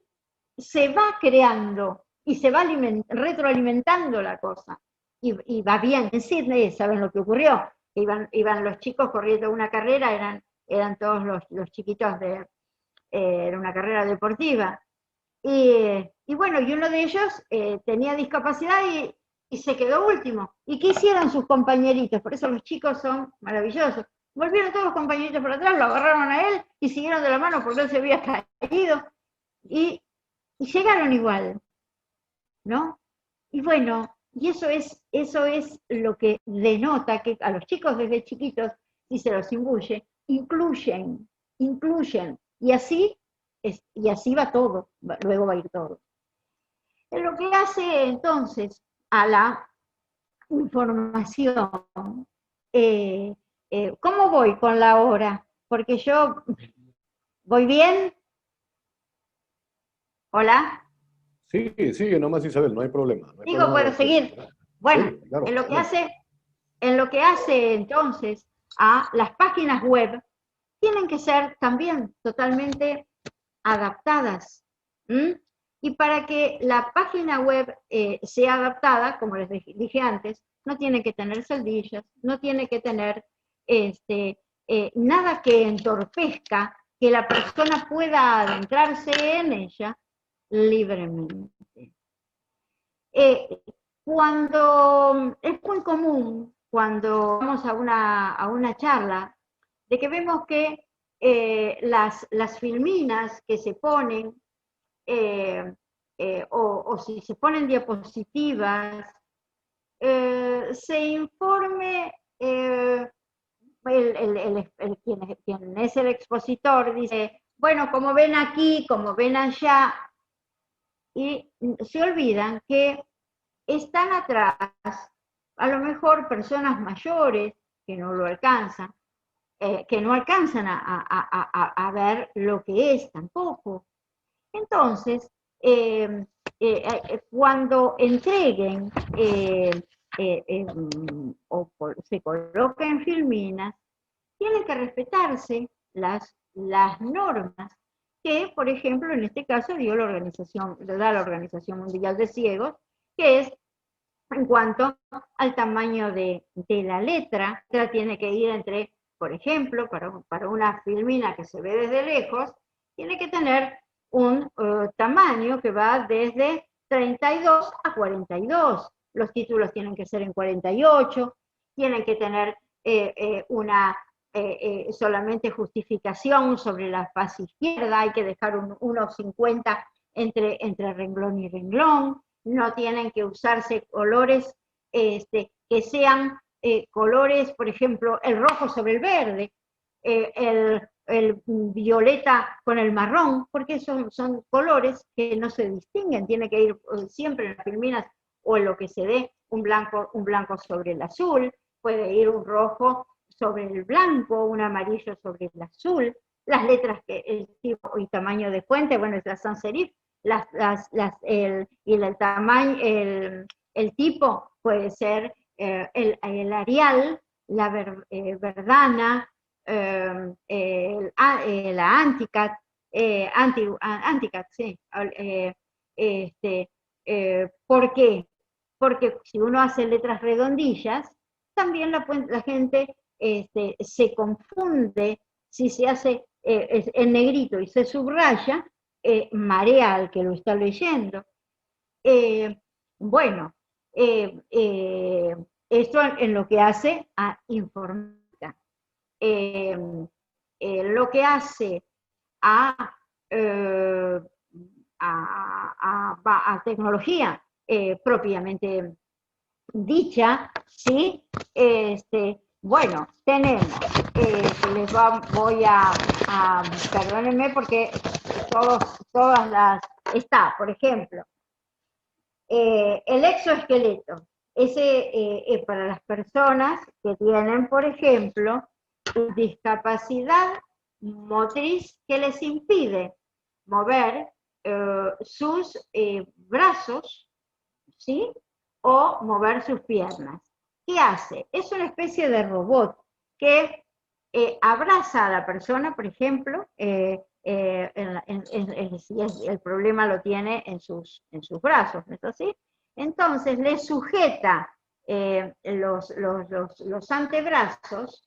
se va creando y se va retroalimentando la cosa. Y va bien. En Sydney, ¿saben lo que ocurrió? Iban los chicos corriendo una carrera, eran todos los chiquitos era una carrera deportiva. Y bueno, y uno de ellos tenía discapacidad y se quedó último. ¿Y qué hicieron sus compañeritos? Por eso los chicos son maravillosos. Volvieron todos los compañeritos por atrás, lo agarraron a él y siguieron de la mano porque él se había caído. Y llegaron igual, ¿no? Y bueno, y eso es lo que denota que a los chicos desde chiquitos, si se los imbuye, incluyen, y así va todo, luego va a ir todo. En lo que hace entonces a la información, ¿cómo voy con la hora? Porque yo, ¿voy bien? ¿Hola? Sigue nomás, Isabel, no hay problema. No hay Digo, problema puedo seguir. Bueno, sí, claro, en lo que hace entonces a las páginas web, tienen que ser también totalmente adaptadas. Y para que la página web sea adaptada, como les dije antes, no tiene que tener celdillas, no tiene que tener nada que entorpezca que la persona pueda adentrarse en ella libremente. Cuando es muy común, cuando vamos a una charla, de que vemos que las filminas que se ponen, o si se ponen diapositivas, se informe, quien es el expositor dice, bueno, como ven aquí, como ven allá, y se olvidan que están atrás, a lo mejor personas mayores que no lo alcanzan, que no alcanzan a ver lo que es tampoco. Entonces, cuando entreguen o se coloquen filminas, tienen que respetarse las normas que, por ejemplo, en este caso dio la Organización Mundial de Ciegos, que es en cuanto al tamaño de la letra. La letra tiene que ir entre, por ejemplo, para una filmina que se ve desde lejos, tiene que tener un tamaño que va desde 32 a 42. Los títulos tienen que ser en 48, tienen que tener una solamente justificación sobre la faz izquierda, hay que dejar unos 50 entre renglón y renglón, no tienen que usarse colores que sean colores, por ejemplo, el rojo sobre el verde, el violeta con el marrón, porque son colores que no se distinguen, tiene que ir siempre en las filminas o en lo que se dé un blanco sobre el azul, puede ir un rojo sobre el blanco, un amarillo sobre el azul, las letras que el tipo y tamaño de fuente, bueno, es la sans serif, el tamaño, el tipo puede ser el Arial, la Verdana, la Anticat, Anticat, sí. ¿Por qué? Porque si uno hace letras redondillas, también la gente se confunde si se hace es en negrito y se subraya, marea al que lo está leyendo. Bueno, esto en lo que hace a informática. Lo que hace a, a tecnología propiamente dicha, ¿sí? Bueno, tenemos, voy perdónenme porque todas las, está, por ejemplo, el exoesqueleto, ese para las personas que tienen, por ejemplo, discapacidad motriz que les impide mover sus brazos, ¿sí? O mover sus piernas. ¿Qué hace? Es una especie de robot que abraza a la persona, por ejemplo, si el problema lo tiene en sus brazos, ¿no es así? Entonces le sujeta los antebrazos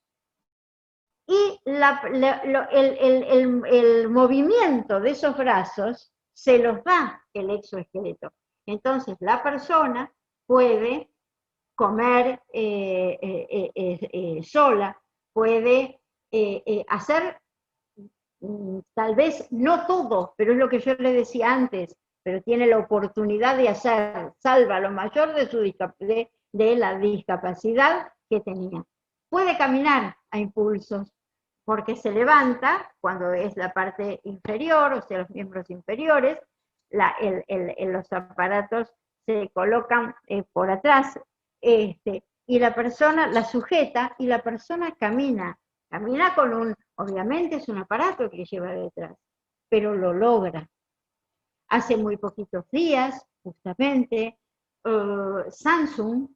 y el movimiento de esos brazos se los da el exoesqueleto. Entonces la persona puede comer sola, puede hacer tal vez no todo, pero es lo que yo le decía antes, pero tiene la oportunidad de hacer, salva lo mayor de la discapacidad que tenía. Puede caminar a impulsos, porque se levanta cuando es la parte inferior, o sea, los miembros inferiores, los aparatos se colocan por atrás, y la persona la sujeta y la persona camina con obviamente es un aparato que lleva detrás, pero lo logra. Hace muy poquitos días, justamente, Samsung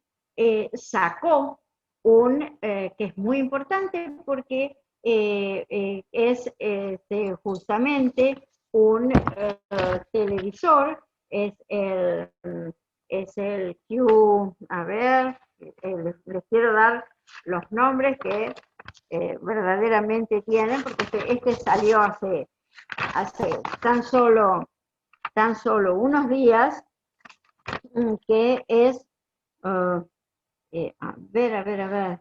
sacó que es muy importante porque es justamente un televisor, es el Q, a ver, les quiero dar los nombres que verdaderamente tienen, porque este salió hace tan solo unos días, que es, a ver,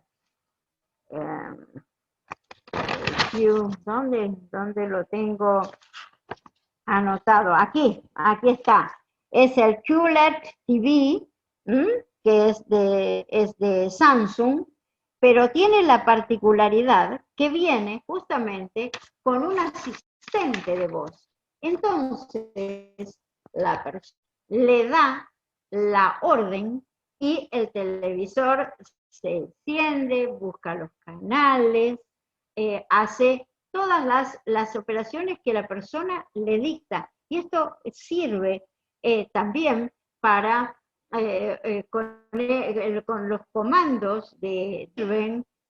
¿dónde lo tengo anotado? Aquí está. Es el QLED TV, que es de Samsung, pero tiene la particularidad que viene justamente con un asistente de voz. Entonces, la persona le da la orden y el televisor se enciende, busca los canales, hace todas las operaciones que la persona le dicta. Y esto sirve también para, con los comandos de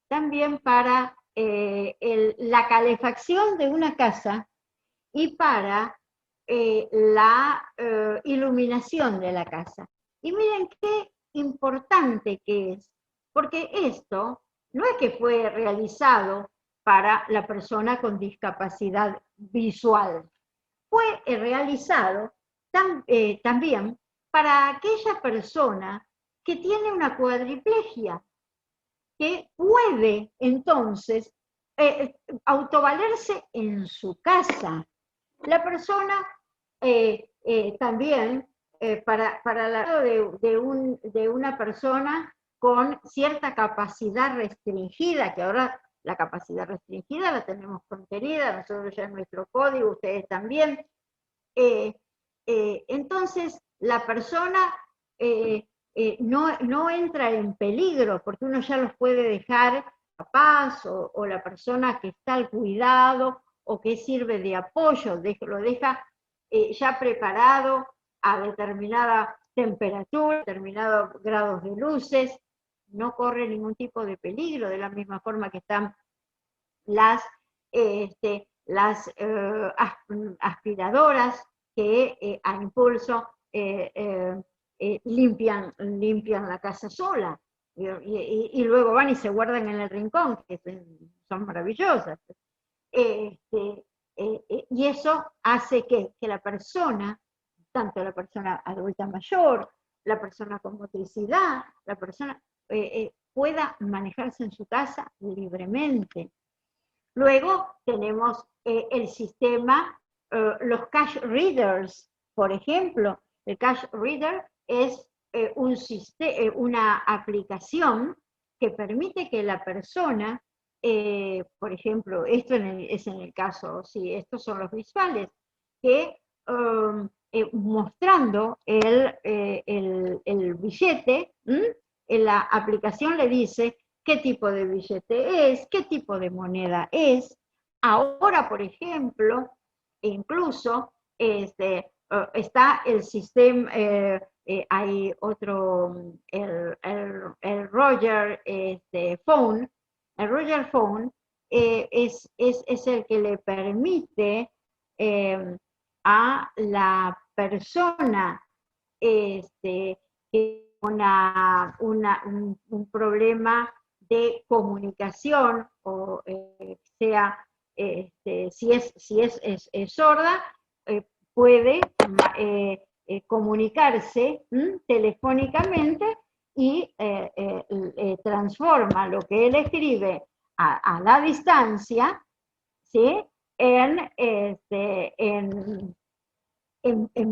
también para la calefacción de una casa y para la iluminación de la casa. Y miren qué importante que es, porque esto no es que fue realizado para la persona con discapacidad visual, fue realizado también para aquella persona que tiene una cuadriplegia, que puede entonces autovalerse en su casa. La persona también, para el lado de una persona con cierta capacidad restringida, que ahora la capacidad restringida la tenemos contenida, nosotros ya en nuestro código, ustedes también. Entonces, la persona no entra en peligro, porque uno ya los puede dejar a paz, o la persona que está al cuidado, o que sirve de apoyo, lo deja ya preparado a determinada temperatura, determinados grados de luces, no corre ningún tipo de peligro, de la misma forma que están las aspiradoras que a impulso limpian la casa sola, y luego van y se guardan en el rincón, que son maravillosas. y eso hace que la persona, tanto la persona adulta mayor, la persona con motricidad, la persona pueda manejarse en su casa libremente. Luego tenemos el sistema, los cash readers, por ejemplo. El cash reader es una aplicación que permite que la persona, por ejemplo, esto es en el caso, sí, estos son los visuales, que mostrando el billete, la aplicación le dice qué tipo de billete es, qué tipo de moneda es. Ahora, por ejemplo, incluso está el sistema, hay otro, el Roger Phone. El Roger Phone es el que le permite a la persona que un problema de comunicación, o sea, si es sorda, puede comunicarse telefónicamente y transforma lo que él escribe a la distancia, ¿sí? En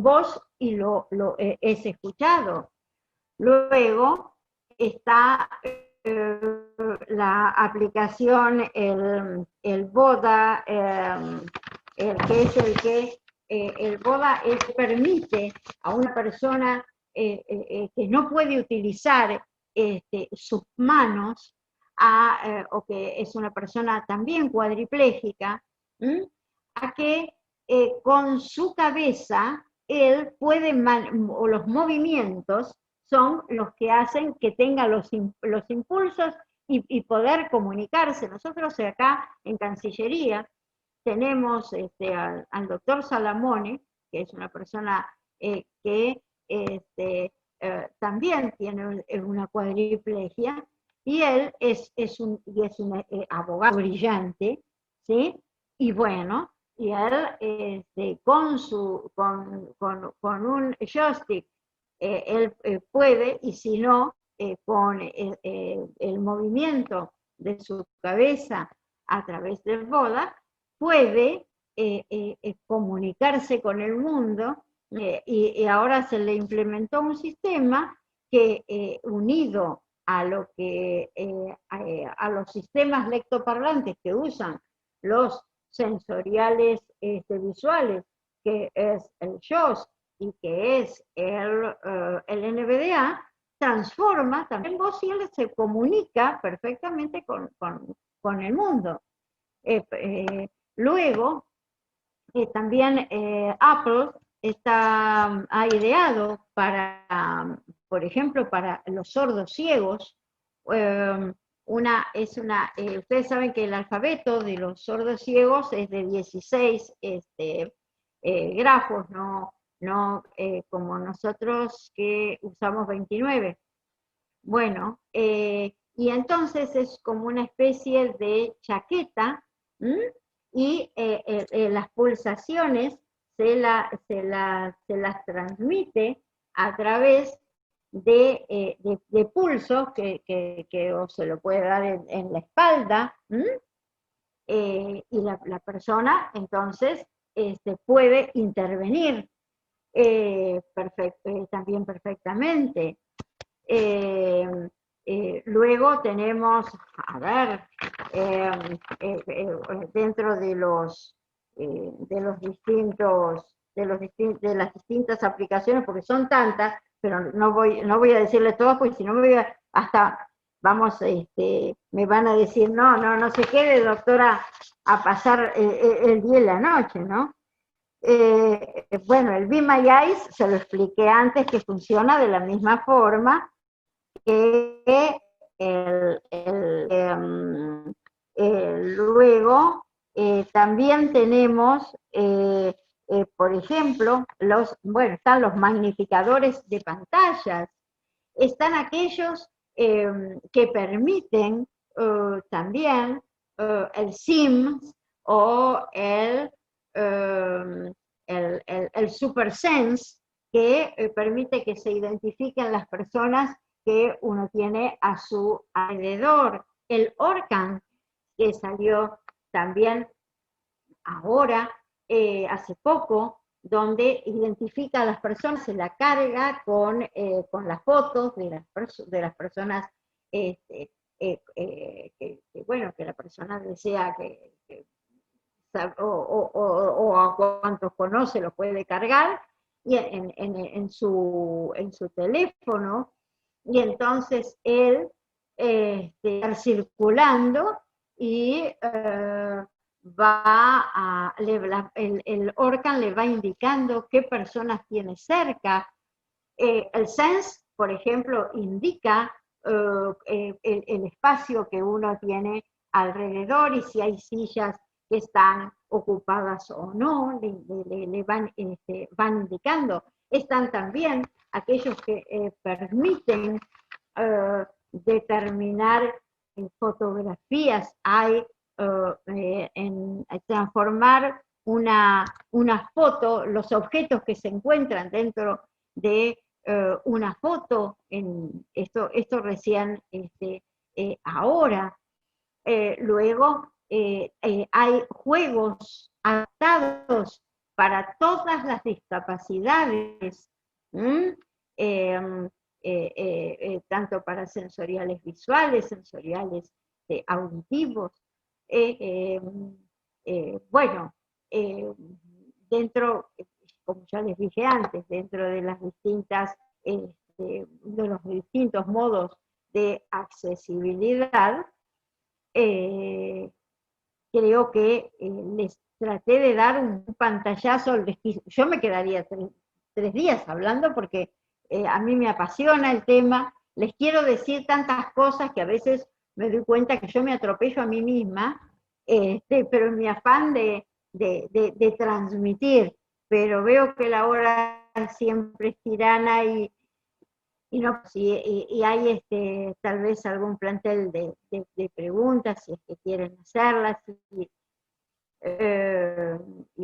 voz, y lo es escuchado. Luego está la aplicación, el Boda, que es el Boda permite a una persona que no puede utilizar sus manos, o que es una persona también cuadripléjica, a que con su cabeza él puede, o los movimientos son los que hacen que tenga los impulsos y poder comunicarse. Nosotros acá en Cancillería tenemos al doctor Salamone, que es una persona que también tiene una cuadriplegia, y él es un abogado brillante, ¿sí? Y bueno, y él con un joystick él puede, y si no, con el movimiento de su cabeza a través del Boda, puede comunicarse con el mundo, y ahora se le implementó un sistema que unido a lo que a los sistemas lectoparlantes que usan los sensoriales visuales, que es el JAWS y que es el NVDA, transforma también voz, y él se comunica perfectamente con el mundo. Luego, también Apple ha ideado para, por ejemplo, para los sordos ciegos, ustedes saben que el alfabeto de los sordos ciegos es de 16 grafos, no como nosotros que usamos 29. Bueno, y entonces es como una especie de chaqueta, y las pulsaciones se las transmite a través de pulsos que o se lo puede dar en la espalda, y la persona entonces puede intervenir también perfectamente. Luego tenemos, a ver, dentro de las distintas aplicaciones, porque son tantas, pero no voy a decirles todas, porque si no me voy me van a decir, no se quede, doctora, a pasar el día y la noche, ¿no? Bueno, el Be My Eyes, se lo expliqué antes, que funciona de la misma forma que luego también tenemos, por ejemplo, están los magnificadores de pantallas, están aquellos que permiten también el SIM, o el Super Sense, que permite que se identifiquen las personas que uno tiene a su alrededor. El Orcan, que salió también ahora, hace poco, donde identifica a las personas, se la carga con las fotos de las personas este, bueno, que la persona desea o a cuantos conoce lo puede cargar y en su teléfono, y entonces él está circulando y el Orcan le va indicando qué personas tiene cerca. El Sense, por ejemplo, indica el espacio que uno tiene alrededor y si hay sillas que están ocupadas o no, le van indicando. Están también aquellos que permiten determinar en fotografías, hay transformar una foto, los objetos que se encuentran dentro de una foto, esto recién ahora. Luego hay juegos adaptados para todas las discapacidades, tanto para sensoriales visuales, sensoriales auditivos. Bueno, dentro, como ya les dije antes, dentro de las distintas, de los distintos modos de accesibilidad, creo que les traté de dar un pantallazo. Yo me quedaría tres días hablando porque a mí me apasiona el tema, les quiero decir tantas cosas que a veces me doy cuenta que yo me atropello a mí misma, pero en mi afán de transmitir, pero veo que la hora siempre es tirana no, y hay tal vez algún plantel de preguntas, si es que quieren hacerlas, y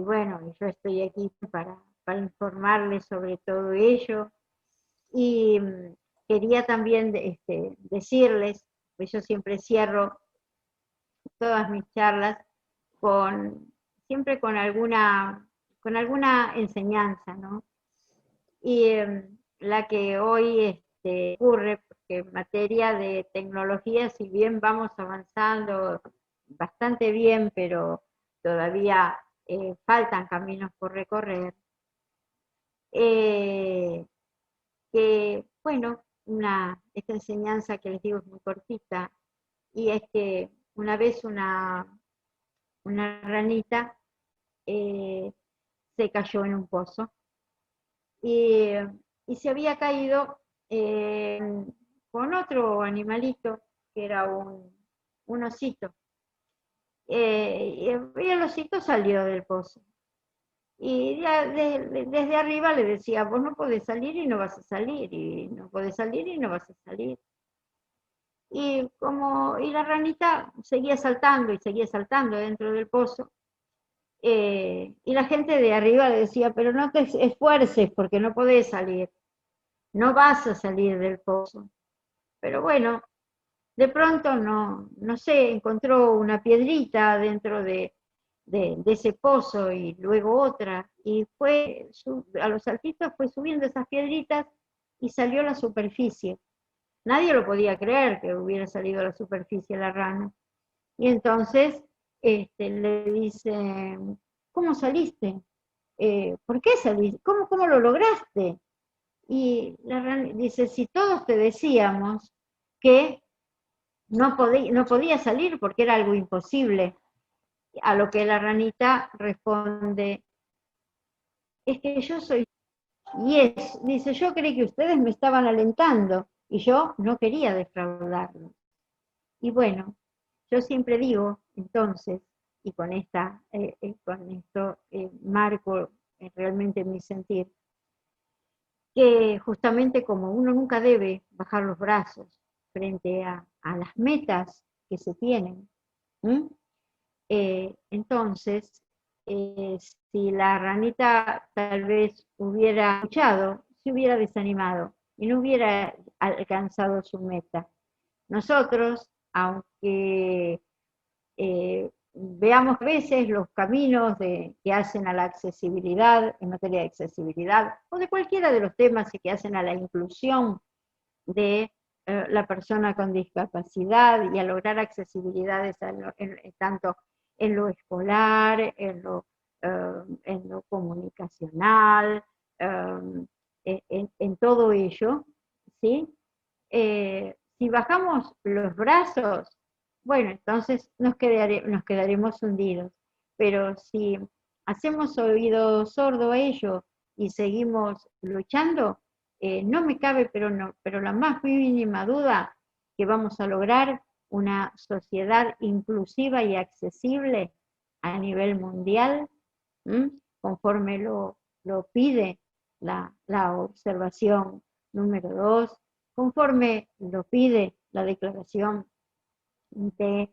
bueno, yo estoy aquí para informarles sobre todo ello. Y quería también decirles, pues yo siempre cierro todas mis charlas siempre con alguna enseñanza, ¿no? Y la que hoy ocurre, porque en materia de tecnología, si bien vamos avanzando bastante bien, pero todavía faltan caminos por recorrer, que, bueno, esta enseñanza que les digo es muy cortita, y es que una vez una ranita se cayó en un pozo y, se había caído con otro animalito que era un osito. Y el osito salió del pozo. Y desde arriba le decía, vos no podés salir y no vas a salir, y no podés salir y no vas a salir. Y la ranita seguía saltando y seguía saltando dentro del pozo. Y la gente de arriba le decía, pero no te esfuerces porque no podés salir, no vas a salir del pozo. Pero bueno, de pronto no sé, encontró una piedrita dentro de ese pozo y luego otra, y a los saltitos fue subiendo esas piedritas y salió a la superficie. Nadie lo podía creer que hubiera salido a la superficie la rana. Y entonces le dice, ¿cómo saliste? ¿Por qué saliste? ¿Cómo lo lograste? Y la rana dice, si todos te decíamos que no podía salir porque era algo imposible. A lo que la ranita responde, es que yo soy, dice, yo creí que ustedes me estaban alentando y yo no quería defraudarlos. Y bueno, yo siempre digo, entonces, y con esto marco realmente mi sentir, que justamente como uno nunca debe bajar los brazos frente a las metas que se tienen, Entonces, si la ranita tal vez hubiera escuchado, se hubiera desanimado y no hubiera alcanzado su meta. Nosotros, aunque veamos a veces los caminos que hacen a la accesibilidad, en materia de accesibilidad, o de cualquiera de los temas que hacen a la inclusión de la persona con discapacidad y a lograr accesibilidades tanto en lo escolar, en lo comunicacional, en todo ello, ¿sí? Si bajamos los brazos, bueno, entonces nos quedaremos hundidos. Pero si hacemos oído sordo a ello y seguimos luchando, no me cabe pero la más mínima duda que vamos a lograr una sociedad inclusiva y accesible a nivel mundial, conforme lo pide la observación número 2, conforme lo pide la Declaración de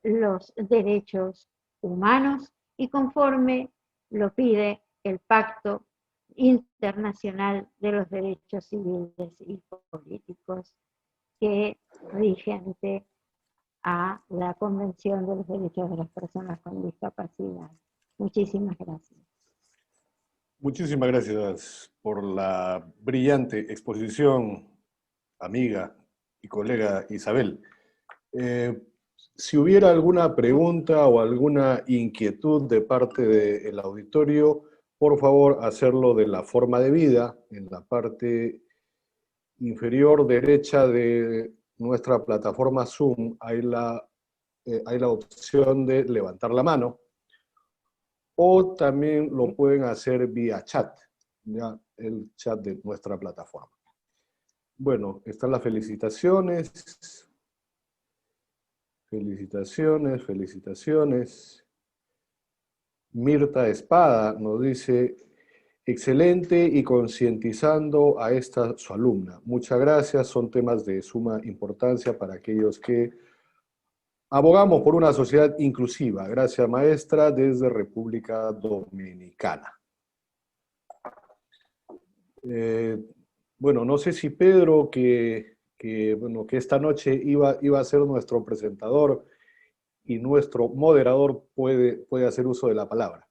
los Derechos Humanos y conforme lo pide el Pacto Internacional de los Derechos Civiles y Políticos, que es vigente a la Convención de los Derechos de las Personas con Discapacidad. Muchísimas gracias. Muchísimas gracias por la brillante exposición, amiga y colega Isabel. Si hubiera alguna pregunta o alguna inquietud de parte del auditorio, por favor, hacerlo de la forma debida. En la parte inferior derecha de nuestra plataforma Zoom hay la opción de levantar la mano, o también lo pueden hacer vía chat, ya el chat de nuestra plataforma. Bueno, están las felicitaciones. Felicitaciones, felicitaciones. Mirta Espada nos dice, excelente y concientizando a esta su alumna. Muchas gracias, son temas de suma importancia para aquellos que abogamos por una sociedad inclusiva. Gracias, maestra, desde República Dominicana. Bueno, no sé si Pedro, que esta noche iba a ser nuestro presentador y nuestro moderador, puede hacer uso de la palabra.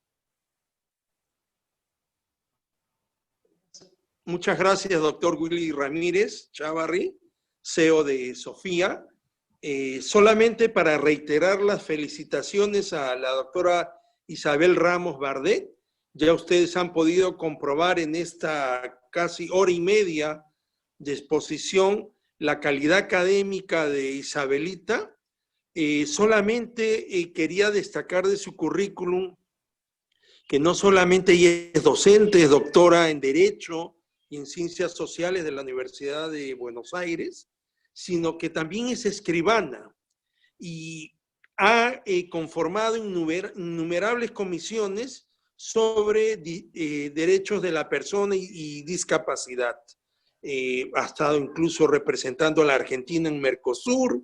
Muchas gracias, doctor Willy Ramírez Chávarri, CEO de Sofía. Solamente para reiterar las felicitaciones a la doctora Isabel Ramos Bardet. Ya ustedes han podido comprobar en esta casi hora y media de exposición la calidad académica de Isabelita. Solamente quería destacar de su currículum que no solamente ella es docente, es doctora en Derecho y en Ciencias Sociales de la Universidad de Buenos Aires, sino que también es escribana y ha conformado innumerables comisiones sobre derechos de la persona y discapacidad. Ha estado incluso representando a la Argentina en Mercosur.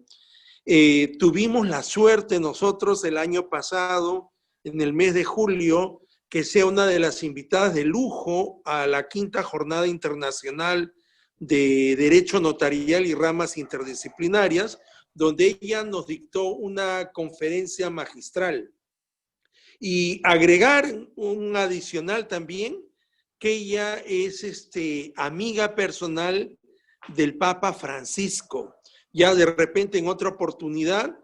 Tuvimos la suerte nosotros el año pasado, en el mes de julio, que sea una de las invitadas de lujo a la 5ª Jornada Internacional de Derecho Notarial y Ramas Interdisciplinarias, donde ella nos dictó una conferencia magistral. Y agregar un adicional también, que ella es amiga personal del Papa Francisco. Ya de repente en otra oportunidad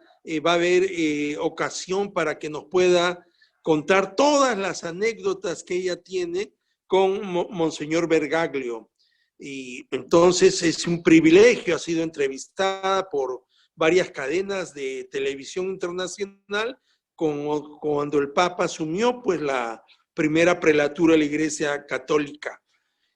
va a haber ocasión para que nos pueda contar todas las anécdotas que ella tiene con Monseñor Bergaglio. Y entonces es un privilegio, ha sido entrevistada por varias cadenas de televisión internacional cuando el Papa asumió pues la primera prelatura de la Iglesia Católica.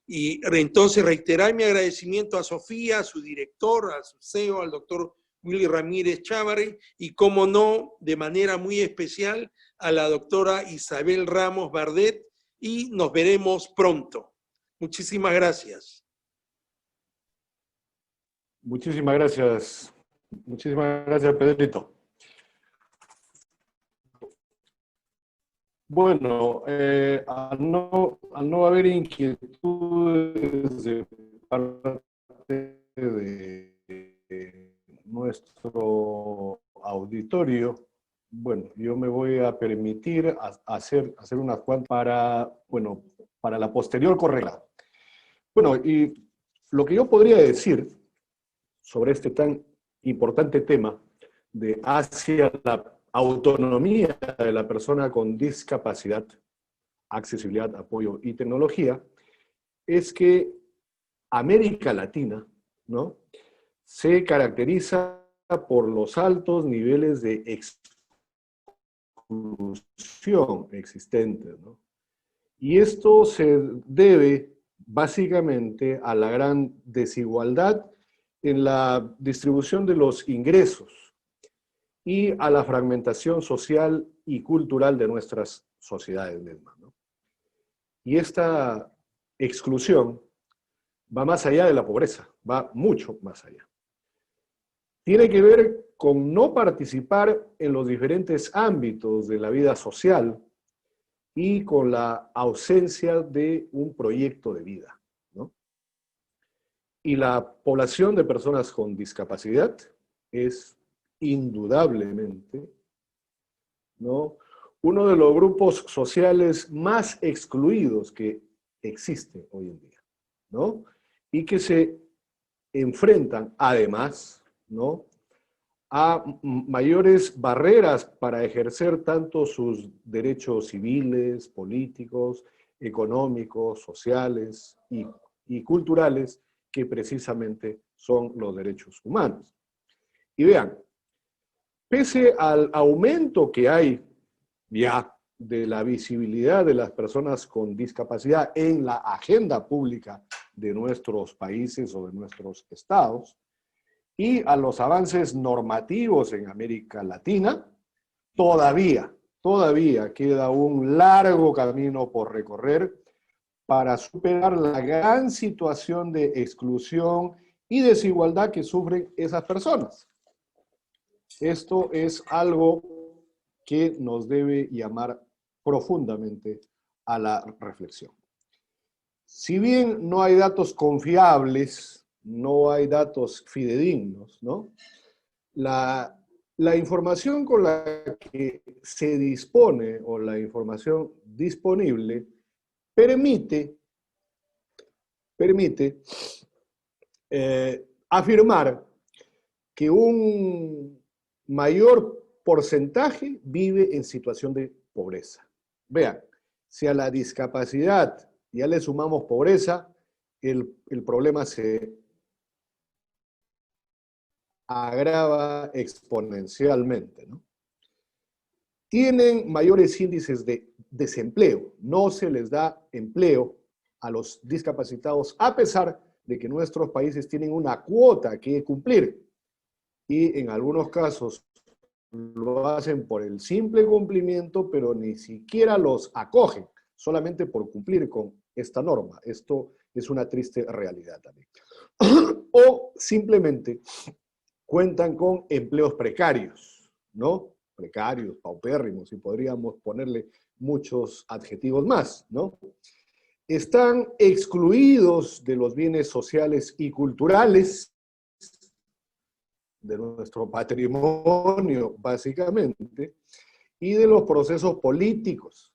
Y entonces reiterar mi agradecimiento a Sofía, a su director, a su CEO, al doctor Willy Ramírez Chávarri, y cómo no, de manera muy especial, a la doctora Isabel Ramos Bardet, y nos veremos pronto. Muchísimas gracias. Muchísimas gracias. Muchísimas gracias, Pedrito. Bueno, al no haber inquietudes de parte de nuestro auditorio, bueno, yo me voy a permitir hacer unas cuantas para la posterior correcta. Bueno, y lo que yo podría decir sobre este tan importante tema de hacia la autonomía de la persona con discapacidad, accesibilidad, apoyo y tecnología, es que América Latina, ¿no?, se caracteriza por los altos niveles de exclusión existentes, ¿no? Y esto se debe básicamente a la gran desigualdad en la distribución de los ingresos y a la fragmentación social y cultural de nuestras sociedades mismas, ¿no? Y esta exclusión va más allá de la pobreza, va mucho más allá. Tiene que ver con no participar en los diferentes ámbitos de la vida social y con la ausencia de un proyecto de vida, ¿no? Y la población de personas con discapacidad es indudablemente, ¿no?, uno de los grupos sociales más excluidos que existe hoy en día, ¿no? Y que se enfrentan, además, ¿no?, a mayores barreras para ejercer tanto sus derechos civiles, políticos, económicos, sociales y culturales, que precisamente son los derechos humanos. Y vean, pese al aumento que hay ya de la visibilidad de las personas con discapacidad en la agenda pública de nuestros países o de nuestros estados, y a los avances normativos en América Latina, todavía queda un largo camino por recorrer para superar la gran situación de exclusión y desigualdad que sufren esas personas. Esto es algo que nos debe llamar profundamente a la reflexión. Si bien no hay datos confiables, no hay datos fidedignos, ¿no?, la información con la que se dispone o la información disponible permite afirmar que un mayor porcentaje vive en situación de pobreza. Vean, si a la discapacidad ya le sumamos pobreza, el problema se agrava exponencialmente, ¿no? Tienen mayores índices de desempleo, no se les da empleo a los discapacitados, a pesar de que nuestros países tienen una cuota que cumplir, y en algunos casos lo hacen por el simple cumplimiento, pero ni siquiera los acogen, solamente por cumplir con esta norma. Esto es una triste realidad también. O simplemente cuentan con empleos precarios, ¿no? Precarios, paupérrimos, y podríamos ponerle muchos adjetivos más, ¿no? Están excluidos de los bienes sociales y culturales, de nuestro patrimonio, básicamente, y de los procesos políticos.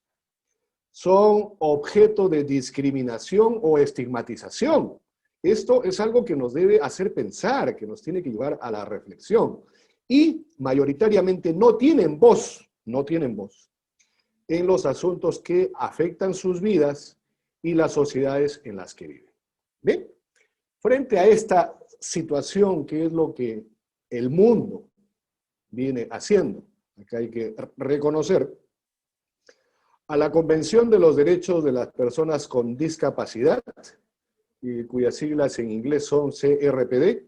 Son objeto de discriminación o estigmatización. Esto es algo que nos debe hacer pensar, que nos tiene que llevar a la reflexión. Y mayoritariamente no tienen voz en los asuntos que afectan sus vidas y las sociedades en las que viven. ¿Bien? Frente a esta situación, que es lo que el mundo viene haciendo, acá hay que reconocer, a la Convención de los Derechos de las Personas con Discapacidad, cuyas siglas en inglés son CRPD,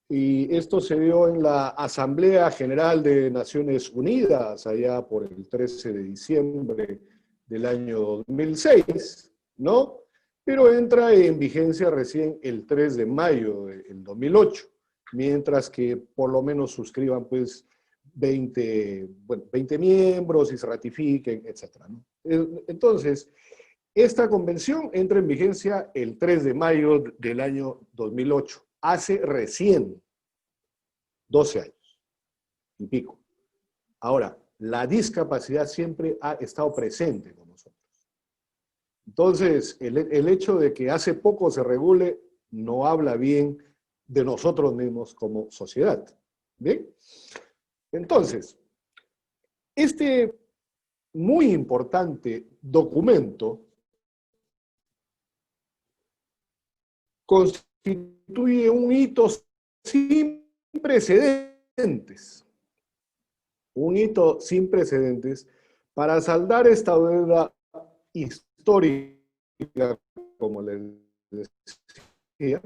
y esto se dio en la Asamblea General de Naciones Unidas, allá por el 13 de diciembre del año 2006, ¿no? Pero entra en vigencia recién el 3 de mayo del 2008, mientras que por lo menos suscriban pues 20 miembros y se ratifiquen, etc., ¿no? Entonces, esta convención entra en vigencia el 3 de mayo del año 2008, hace recién 12 años y pico. Ahora, la discapacidad siempre ha estado presente con nosotros. Entonces, el hecho de que hace poco se regule no habla bien de nosotros mismos como sociedad. ¿Bien? Entonces, este muy importante documento constituye un hito sin precedentes. Un hito sin precedentes para saldar esta deuda histórica, como les decía,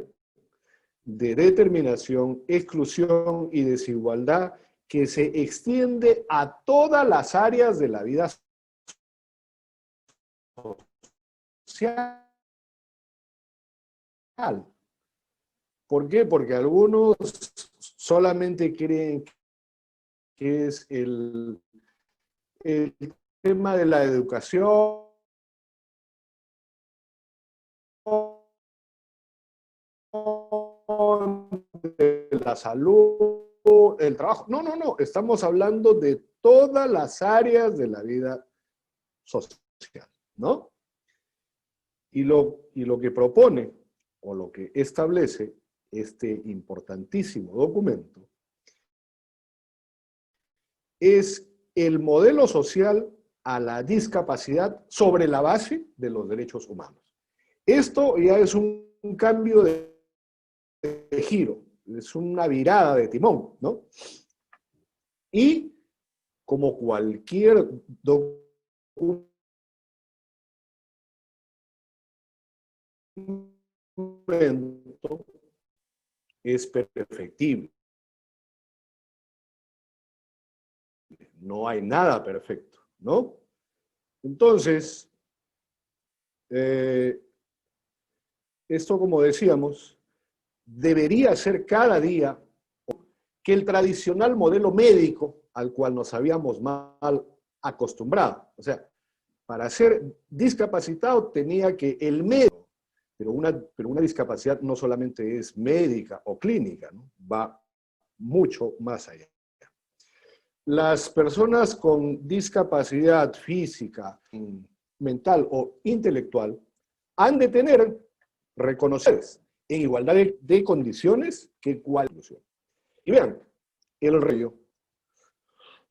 de determinación, exclusión y desigualdad que se extiende a todas las áreas de la vida social. ¿Por qué? Porque algunos solamente creen que es el tema de la educación, de la salud, el trabajo. No, no, no. Estamos hablando de todas las áreas de la vida social, ¿no? Y lo que propone, o lo que establece este importantísimo documento, es el modelo social a la discapacidad sobre la base de los derechos humanos. Esto ya es un cambio de giro, es una virada de timón, ¿no? Y como cualquier documento es perfectible. No hay nada perfecto, ¿no? Entonces, esto, como decíamos, debería ser cada día que el tradicional modelo médico al cual nos habíamos mal acostumbrado. O sea, para ser discapacitado tenía que el médico, pero una discapacidad no solamente es médica o clínica, ¿no? Va mucho más allá. Las personas con discapacidad física, mental o intelectual han de tener reconocidas en igualdad de condiciones que cualquier. Y vean, el rollo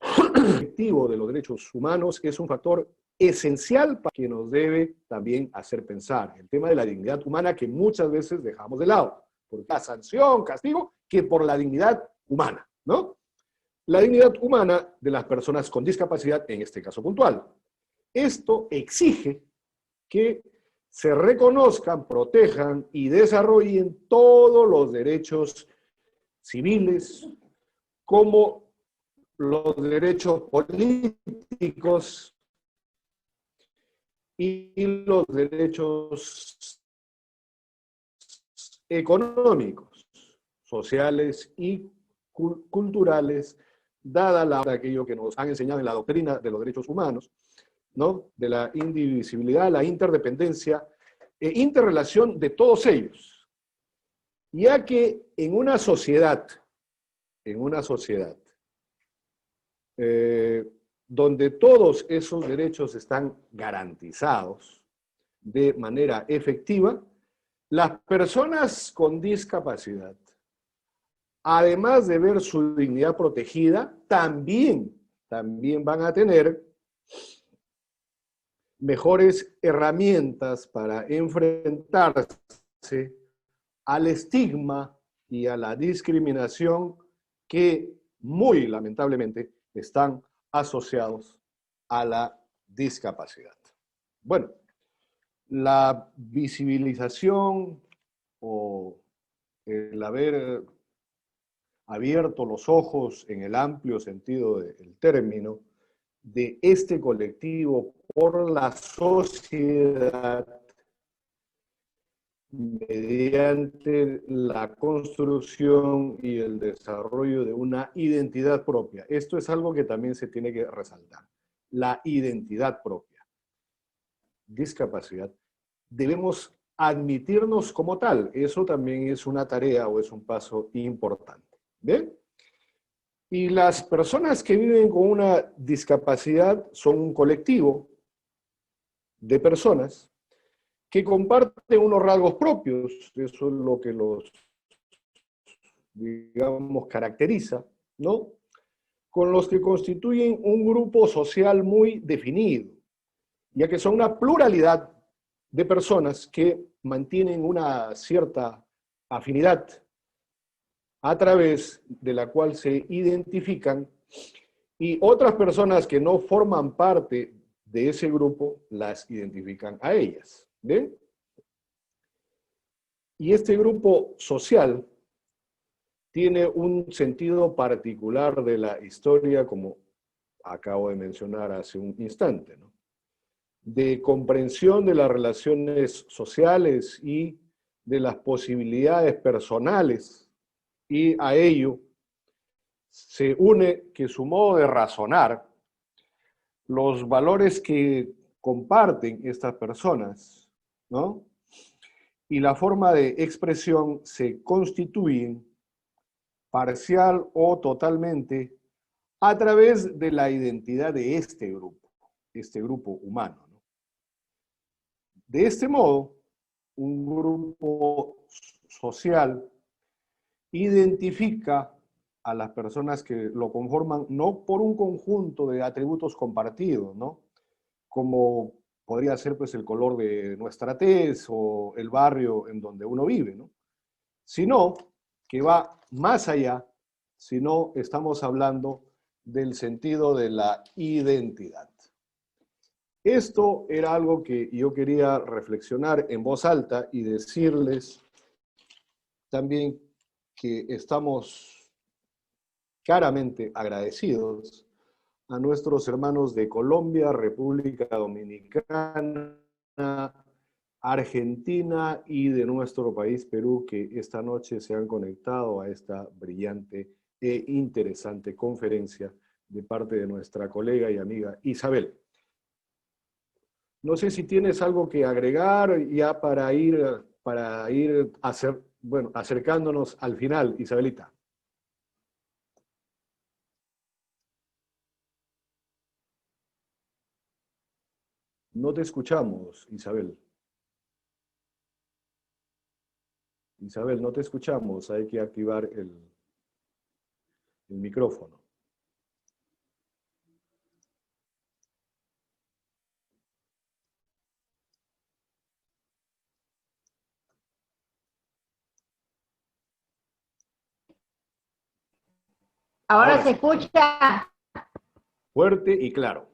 efectivo de los derechos humanos es un factor esencial para que nos debe también hacer pensar. El tema de la dignidad humana que muchas veces dejamos de lado, por la sanción, castigo, que por la dignidad humana, ¿no? La dignidad humana de las personas con discapacidad, en este caso puntual. Esto exige que se reconozcan, protejan y desarrollen todos los derechos civiles, como los derechos políticos y los derechos económicos, sociales y culturales, dada aquello que nos han enseñado en la doctrina de los derechos humanos, ¿no? De la indivisibilidad, la interdependencia e interrelación de todos ellos. Ya que en una sociedad donde todos esos derechos están garantizados de manera efectiva, las personas con discapacidad, además de ver su dignidad protegida, también van a tener mejores herramientas para enfrentarse al estigma y a la discriminación que muy lamentablemente están asociados a la discapacidad. Bueno, la visibilización o el haber abierto los ojos en el amplio sentido del término de este colectivo por la sociedad mediante la construcción y el desarrollo de una identidad propia. Esto es algo que también se tiene que resaltar. La identidad propia. Discapacidad. Debemos admitirnos como tal. Eso también es una tarea o es un paso importante. ¿Bien? Y las personas que viven con una discapacidad son un colectivo de personas que comparten unos rasgos propios. Eso es lo que los, digamos, caracteriza, ¿no? Con los que constituyen un grupo social muy definido, ya que son una pluralidad de personas que mantienen una cierta afinidad a través de la cual se identifican, y otras personas que no forman parte de ese grupo las identifican a ellas. ¿Ven? Y este grupo social tiene un sentido particular de la historia, como acabo de mencionar hace un instante, ¿no? De comprensión de las relaciones sociales y de las posibilidades personales, y a ello se une que su modo de razonar, los valores que comparten estas personas, ¿no? Y la forma de expresión se constituyen parcial o totalmente a través de la identidad de este grupo humano, ¿no? De este modo, un grupo social identifica a las personas que lo conforman no por un conjunto de atributos compartidos, ¿no? Como podría ser pues el color de nuestra tez o el barrio en donde uno vive, ¿no? Sino que va más allá, si no estamos hablando del sentido de la identidad. Esto era algo que yo quería reflexionar en voz alta y decirles también que estamos claramente agradecidos a nuestros hermanos de Colombia, República Dominicana, Argentina y de nuestro país, Perú, que esta noche se han conectado a esta brillante e interesante conferencia de parte de nuestra colega y amiga Isabel. No sé si tienes algo que agregar ya para ir acercándonos al final, Isabelita. No te escuchamos, Isabel. Isabel, no te escuchamos. Hay que activar el micrófono. Ahora se escucha. Fuerte y claro.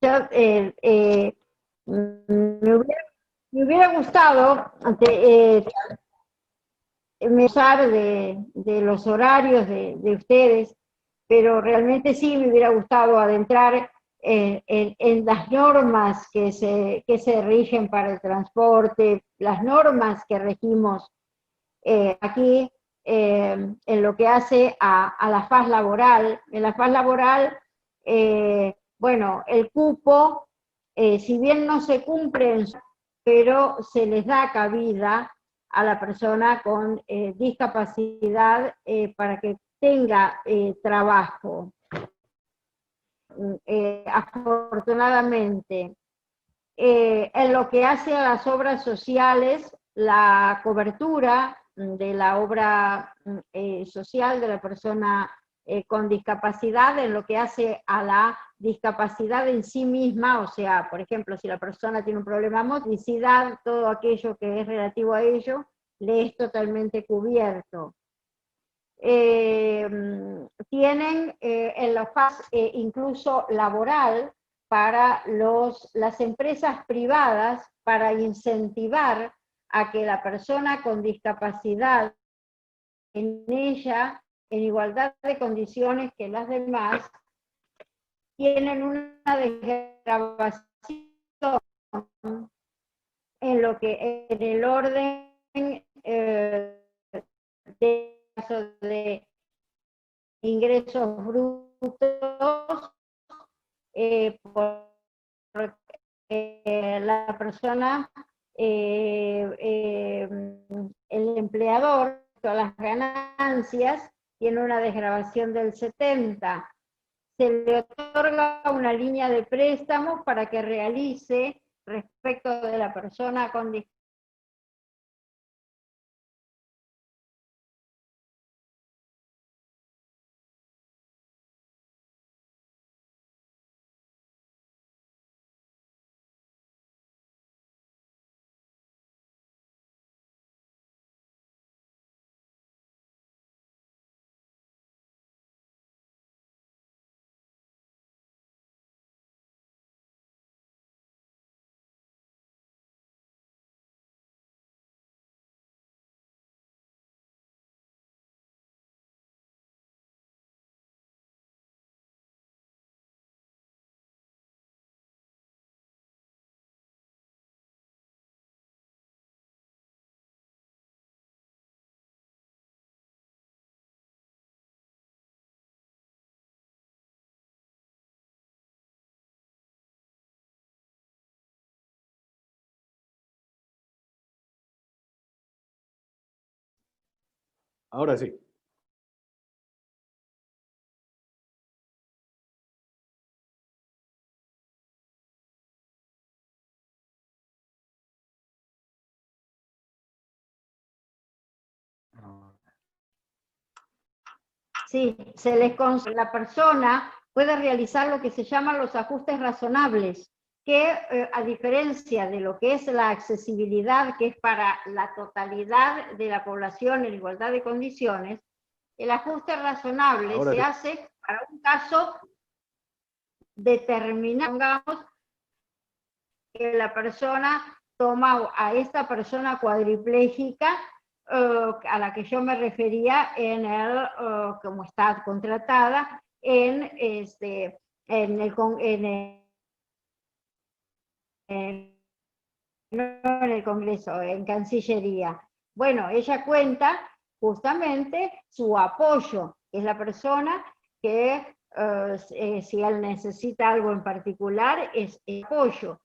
Yo, me hubiera gustado usar de los horarios de ustedes, pero realmente sí me hubiera gustado adentrar en las normas que se rigen para el transporte, las normas que regimos aquí en lo que hace a la faz laboral. En la faz laboral, bueno, el cupo, si bien no se cumple, pero se les da cabida a la persona con discapacidad para que tenga trabajo. Afortunadamente, en lo que hace a las obras sociales, la cobertura de la obra social de la persona con discapacidad, en lo que hace a la discapacidad en sí misma, o sea, por ejemplo, si la persona tiene un problema de motricidad, todo aquello que es relativo a ello, le es totalmente cubierto. Tienen en la fase incluso laboral para las empresas privadas para incentivar a que la persona con discapacidad en ella, en igualdad de condiciones que las demás, tienen una desgrabación en lo que en el orden de ingresos brutos, la persona, el empleador, todas las ganancias, tiene una desgravación del 70%. Se le otorga una línea de préstamos para que realice respecto de la persona con discapacidad. Ahora sí. Sí, la persona puede realizar lo que se llaman los ajustes razonables, que a diferencia de lo que es la accesibilidad, que es para la totalidad de la población en igualdad de condiciones, el ajuste razonable Ahora se sí. hace para un caso determinado. Pongamos que la persona toma a esta persona cuadripléjica, a la que yo me refería como está contratada en el Congreso, en Cancillería. Bueno, ella cuenta justamente su apoyo, es la persona que si él necesita algo en particular, es el apoyo.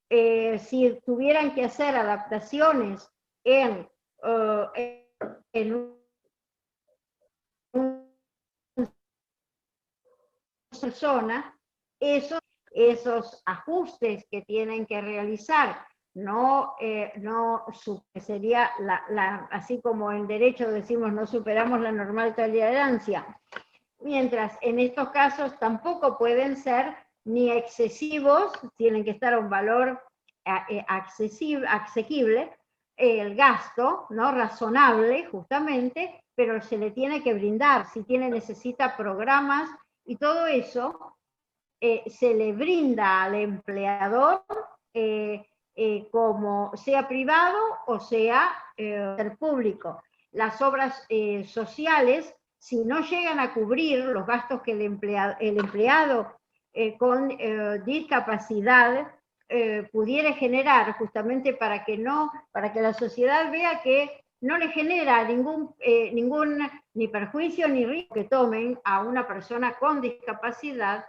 Si tuvieran que hacer adaptaciones en una persona, esos ajustes que tienen que realizar, sería así como en derecho decimos no superamos la normal tolerancia, mientras en estos casos tampoco pueden ser ni excesivos, tienen que estar a un valor asequible, el gasto, ¿no? Razonable justamente, pero se le tiene que brindar, si necesita programas y todo eso, se le brinda al empleador, como sea privado o sea público. Las obras sociales, si no llegan a cubrir los gastos que el empleado con discapacidad pudiera generar, justamente para que la sociedad vea que no le genera ningún ni perjuicio ni riesgo que tomen a una persona con discapacidad.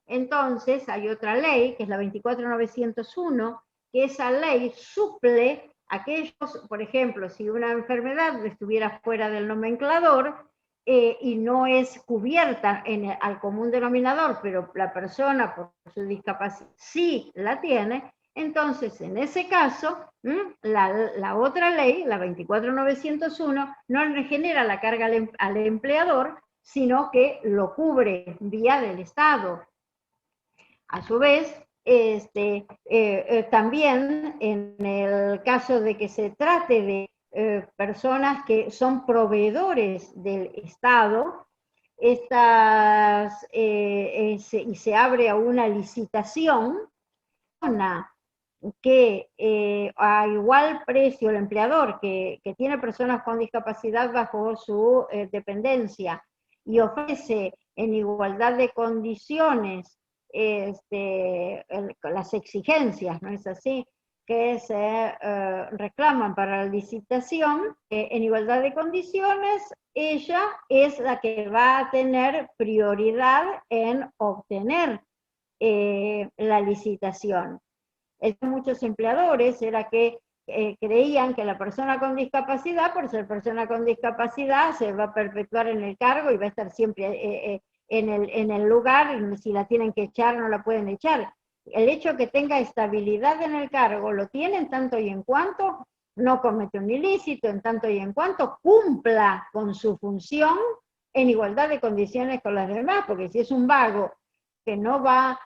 Entonces hay otra ley, que es la 24901, que esa ley suple aquellos, por ejemplo, si una enfermedad estuviera fuera del nomenclador y no es cubierta al común denominador, pero la persona por su discapacidad sí la tiene, entonces en ese caso la otra ley, la 24901, no le genera la carga al empleador, sino que lo cubre vía del Estado. A su vez, también en el caso de que se trate de personas que son proveedores del Estado, y se abre a una licitación, que a igual precio el empleador que tiene personas con discapacidad bajo su dependencia y ofrece en igualdad de condiciones las exigencias, ¿no es así? que se reclaman para la licitación, en igualdad de condiciones, ella es la que va a tener prioridad en obtener la licitación. Muchos empleadores era que creían que la persona con discapacidad, por ser persona con discapacidad, se va a perpetuar en el cargo y va a estar siempre en el lugar, y si la tienen que echar, no la pueden echar. El hecho que tenga estabilidad en el cargo lo tiene en tanto y en cuanto no comete un ilícito, en tanto y en cuanto cumpla con su función en igualdad de condiciones con las demás, porque si es un vago que no va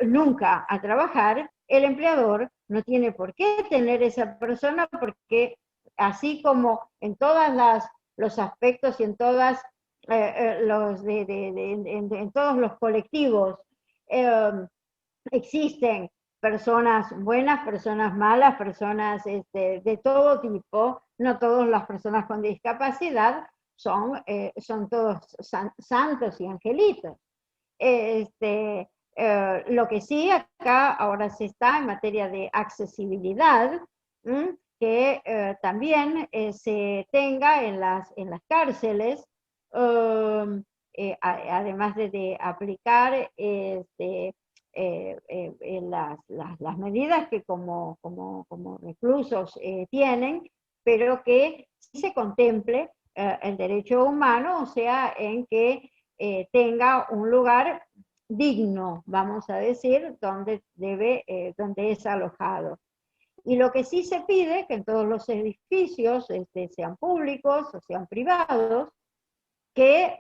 nunca a trabajar, el empleador no tiene por qué tener esa persona, porque así como en todos los aspectos y en todas en todos los colectivos existen personas buenas, personas malas, personas de todo tipo. No todas las personas con discapacidad son todos santos y angelitos. Lo que sí acá ahora se está en materia de accesibilidad, que también se tenga en las cárceles, además de aplicar las medidas que como reclusos tienen, pero que sí se contemple el derecho humano, o sea, en que tenga un lugar digno, vamos a decir, donde es alojado. Y lo que sí se pide, que en todos los edificios, sean públicos o sean privados, que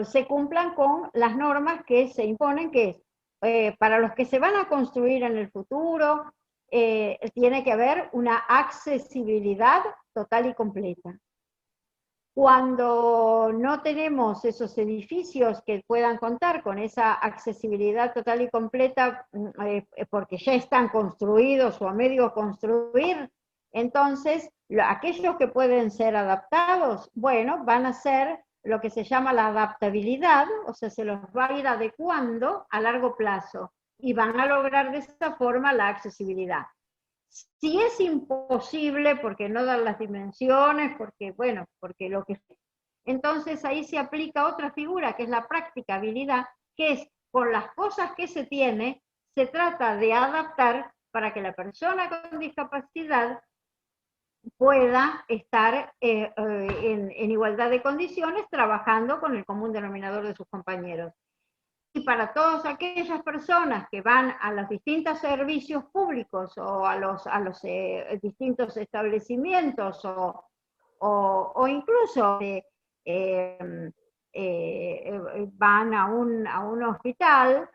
se cumplan con las normas que se imponen, que es, para los que se van a construir en el futuro, tiene que haber una accesibilidad total y completa. Cuando no tenemos esos edificios que puedan contar con esa accesibilidad total y completa, porque ya están construidos o a medio construir, entonces aquellos que pueden ser adaptados, bueno, van a ser lo que se llama la adaptabilidad, o sea, se los va a ir adecuando a largo plazo y van a lograr de esta forma la accesibilidad. Si es imposible, porque no dan las dimensiones, porque lo que... Entonces ahí se aplica otra figura, que es la practicabilidad, que es con las cosas que se tiene, se trata de adaptar para que la persona con discapacidad pueda estar en igualdad de condiciones trabajando con el común denominador de sus compañeros. Y para todas aquellas personas que van a los distintos servicios públicos o a los distintos establecimientos o incluso van a un hospital,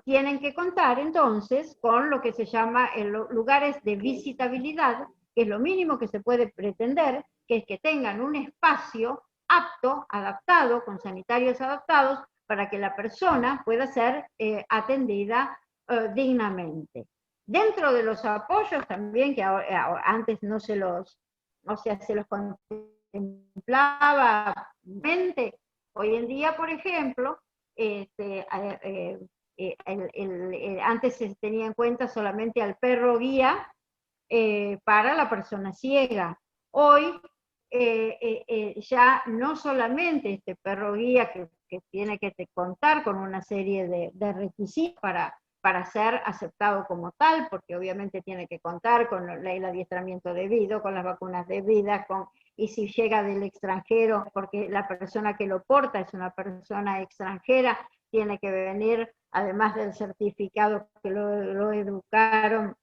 tienen que contar entonces con lo que se llama lugares de visitabilidad, que es lo mínimo que se puede pretender, que es que tengan un espacio apto, adaptado, con sanitarios adaptados, para que la persona pueda ser atendida dignamente. Dentro de los apoyos también, que antes no se los, o sea, se los contemplaba mente, hoy en día, por ejemplo, antes se tenía en cuenta solamente al perro guía para la persona ciega. Hoy ya no solamente este perro guía que tiene que contar con una serie de requisitos para ser aceptado como tal, porque obviamente tiene que contar con el adiestramiento debido, con las vacunas debidas, y si llega del extranjero, porque la persona que lo porta es una persona extranjera, tiene que venir, además del certificado que lo educaron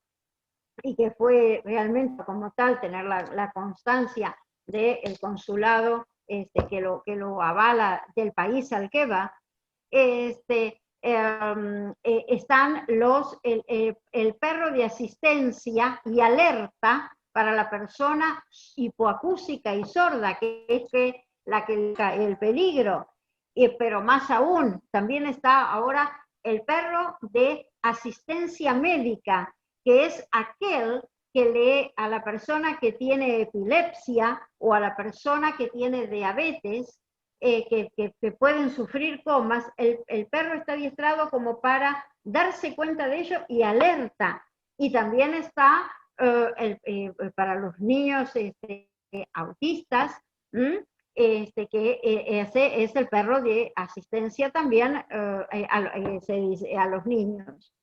y que fue realmente como tal, tener la constancia del consulado que lo avala del país al que va, están el perro de asistencia y alerta para la persona hipoacúsica y sorda, que es el peligro. Pero más aún, también está ahora el perro de asistencia médica, que es aquel que lee a la persona que tiene epilepsia o a la persona que tiene diabetes, que pueden sufrir comas. El perro está adiestrado como para darse cuenta de ello y alerta. Y también está para los niños autistas, que ese es el perro de asistencia también se dice, a los niños.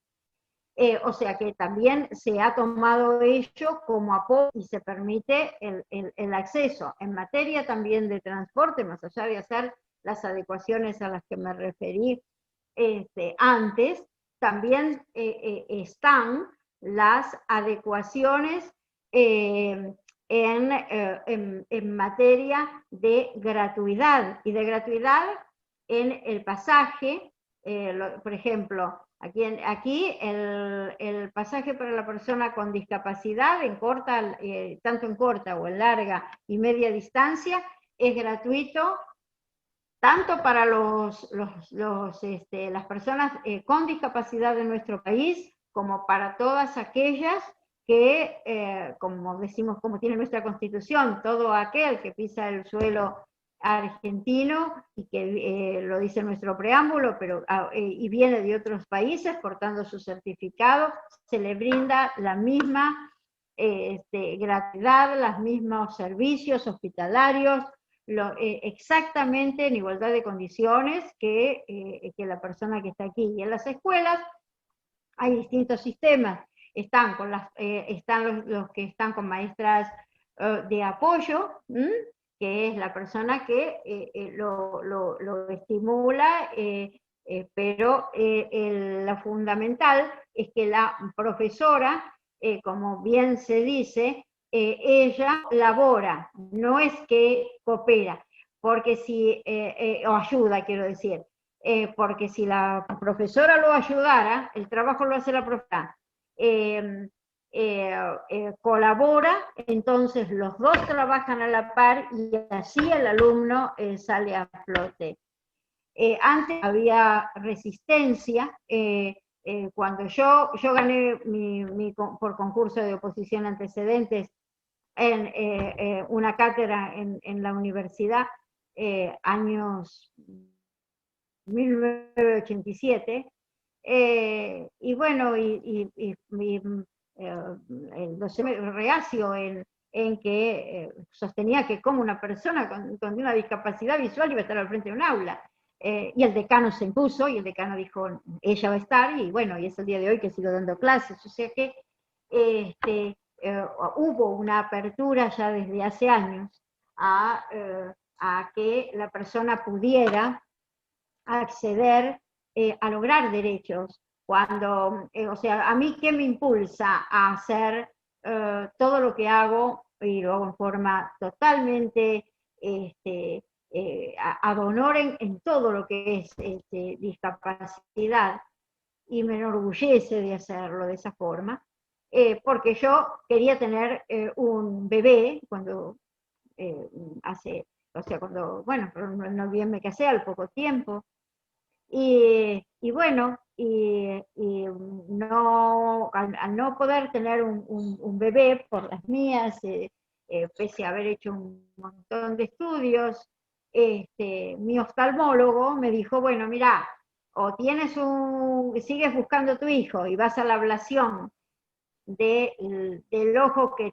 O sea que también se ha tomado ello como apoyo y se permite el acceso. En materia también de transporte, más allá de hacer las adecuaciones a las que me referí antes, también están las adecuaciones en materia de gratuidad, y de gratuidad en el pasaje, por ejemplo, aquí el pasaje para la persona con discapacidad, tanto en corta o en larga y media distancia, es gratuito tanto para las personas con discapacidad de nuestro país, como para todas aquellas que, como decimos, como tiene nuestra Constitución, todo aquel que pisa el suelo argentino, y que lo dice nuestro preámbulo, pero y viene de otros países portando su certificado, se le brinda la misma gratuidad, los mismos servicios hospitalarios, exactamente en igualdad de condiciones que la persona que está aquí. Y en las escuelas hay distintos sistemas. Están los que están con maestras de apoyo, que es la persona que lo estimula, pero lo fundamental es que la profesora, como bien se dice, ella labora, no es que coopera, porque si, o ayuda, quiero decir, porque si la profesora lo ayudara, el trabajo lo hace la profesora, colabora, entonces los dos trabajan a la par y así el alumno sale a flote. Antes había resistencia, cuando yo gané por concurso de oposición antecedentes en una cátedra en la universidad, años 1987, y bueno, el docente reacio en que sostenía que como una persona con una discapacidad visual iba a estar al frente de un aula. Y el decano se impuso, y el decano dijo, ella va a estar, y bueno, y es el día de hoy que sigo dando clases. O sea que hubo una apertura ya desde hace años a que la persona pudiera acceder a lograr derechos. Cuando, o sea, a mí, ¿qué me impulsa a hacer todo lo que hago? Y lo hago en forma totalmente ad honorem en todo lo que es discapacidad, y me enorgullece de hacerlo de esa forma, porque yo quería tener un bebé cuando cuando, bueno, no bien me casé al poco tiempo, y bueno, al no poder tener un bebé por las mías, pese a haber hecho un montón de estudios, mi oftalmólogo me dijo, bueno, mira, o sigues buscando a tu hijo y vas a la ablación del ojo que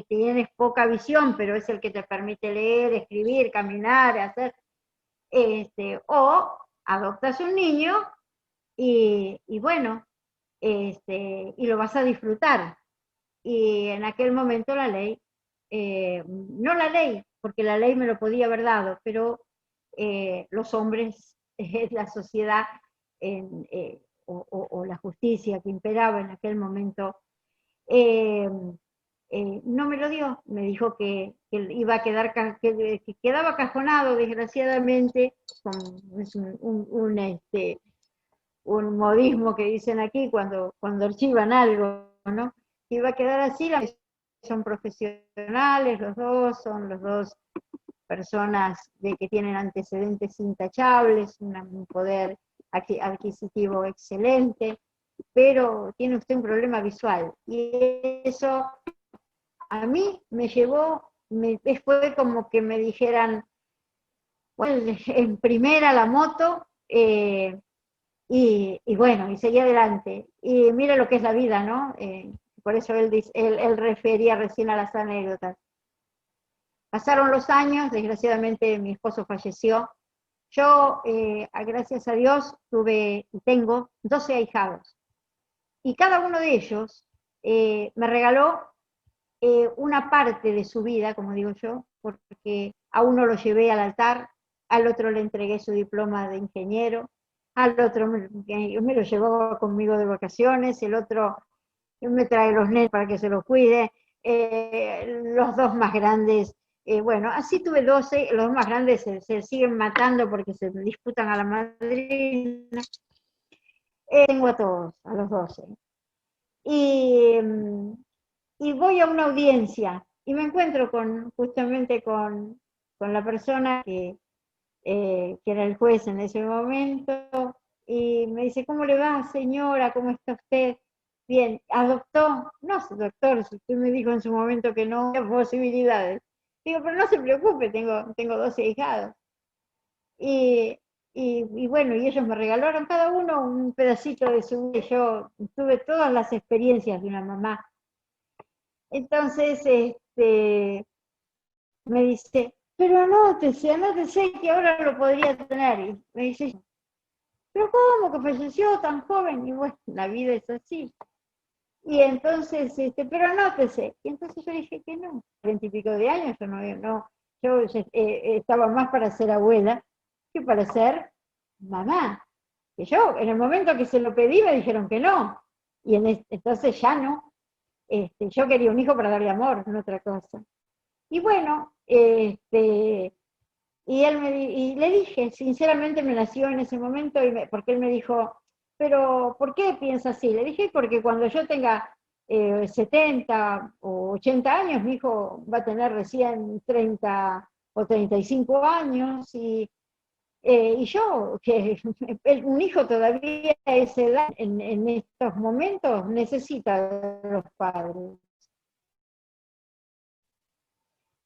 tienes poca visión, pero es el que te permite leer, escribir, caminar, hacer, o adoptas un niño y bueno, y lo vas a disfrutar. Y en aquel momento la ley, no la ley, porque la ley me lo podía haber dado, pero los hombres, la sociedad o la justicia que imperaba en aquel momento, no me lo dio. Me dijo que iba a quedar, que quedaba cajonado, desgraciadamente, es un modismo que dicen aquí cuando archivan algo, ¿no? Que iba a quedar así. Son profesionales, son los dos personas que tienen antecedentes intachables, un poder adquisitivo excelente, pero tiene usted un problema visual. Y eso a mí me llevó, fue como que me dijeran, bueno, en primera la moto, y bueno, y seguí adelante. Y mira lo que es la vida, ¿no? Por eso él refería recién a las anécdotas. Pasaron los años, desgraciadamente mi esposo falleció. Yo, gracias a Dios, tuve y tengo 12 ahijados. Y cada uno de ellos me regaló una parte de su vida, como digo yo, porque a uno lo llevé al altar, al otro le entregué su diploma de ingeniero, al otro me lo llevaba conmigo de vacaciones, el otro me trae los nenes para que se los cuide, los dos más grandes, bueno, así tuve 12, los más grandes se siguen matando porque se disputan a la madrina. Tengo a todos, a los 12. Y, y voy a una audiencia y me encuentro justamente con la persona que era el juez en ese momento, y me dice, ¿cómo le va, señora? ¿Cómo está usted? Bien, ¿adoptó? No, doctor, si usted me dijo en su momento que no había posibilidades. Digo, pero no se preocupe, tengo 12 hijados. Y bueno, y ellos me regalaron cada uno un pedacito de su vida. Yo tuve todas las experiencias de una mamá. Entonces, me dice, pero anótese que ahora lo podría tener. Y me dice, pero ¿cómo que falleció tan joven? Y bueno, la vida es así. Y entonces, pero anótese. Y entonces yo dije que no, 20 y pico de años, yo estaba más para ser abuela que para ser mamá. Que yo, en el momento que se lo pedí, me dijeron que no. Y entonces ya no. Yo quería un hijo para darle amor, no otra cosa. Y bueno, y le dije, sinceramente me nació en ese momento, porque él me dijo, pero ¿por qué piensa así? Le dije, porque cuando yo tenga 70 o 80 años, mi hijo va a tener recién 30 o 35 años, y yo, que un hijo todavía a esa edad, en estos momentos, necesita de los padres.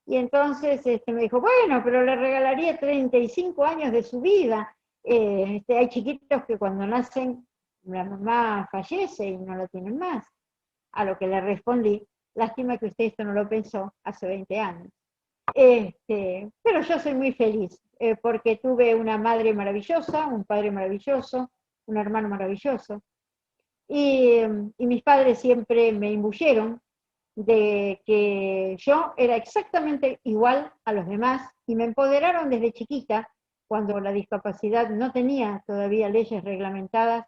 Y entonces me dijo, bueno, pero le regalaría 35 años de su vida. Hay chiquitos que cuando nacen, la mamá fallece y no lo tienen más. A lo que le respondí, lástima que usted esto no lo pensó hace 20 años. Pero yo soy muy feliz, porque tuve una madre maravillosa, un padre maravilloso, un hermano maravilloso. Y mis padres siempre me imbuyeron de que yo era exactamente igual a los demás y me empoderaron desde chiquita, cuando la discapacidad no tenía todavía leyes reglamentadas,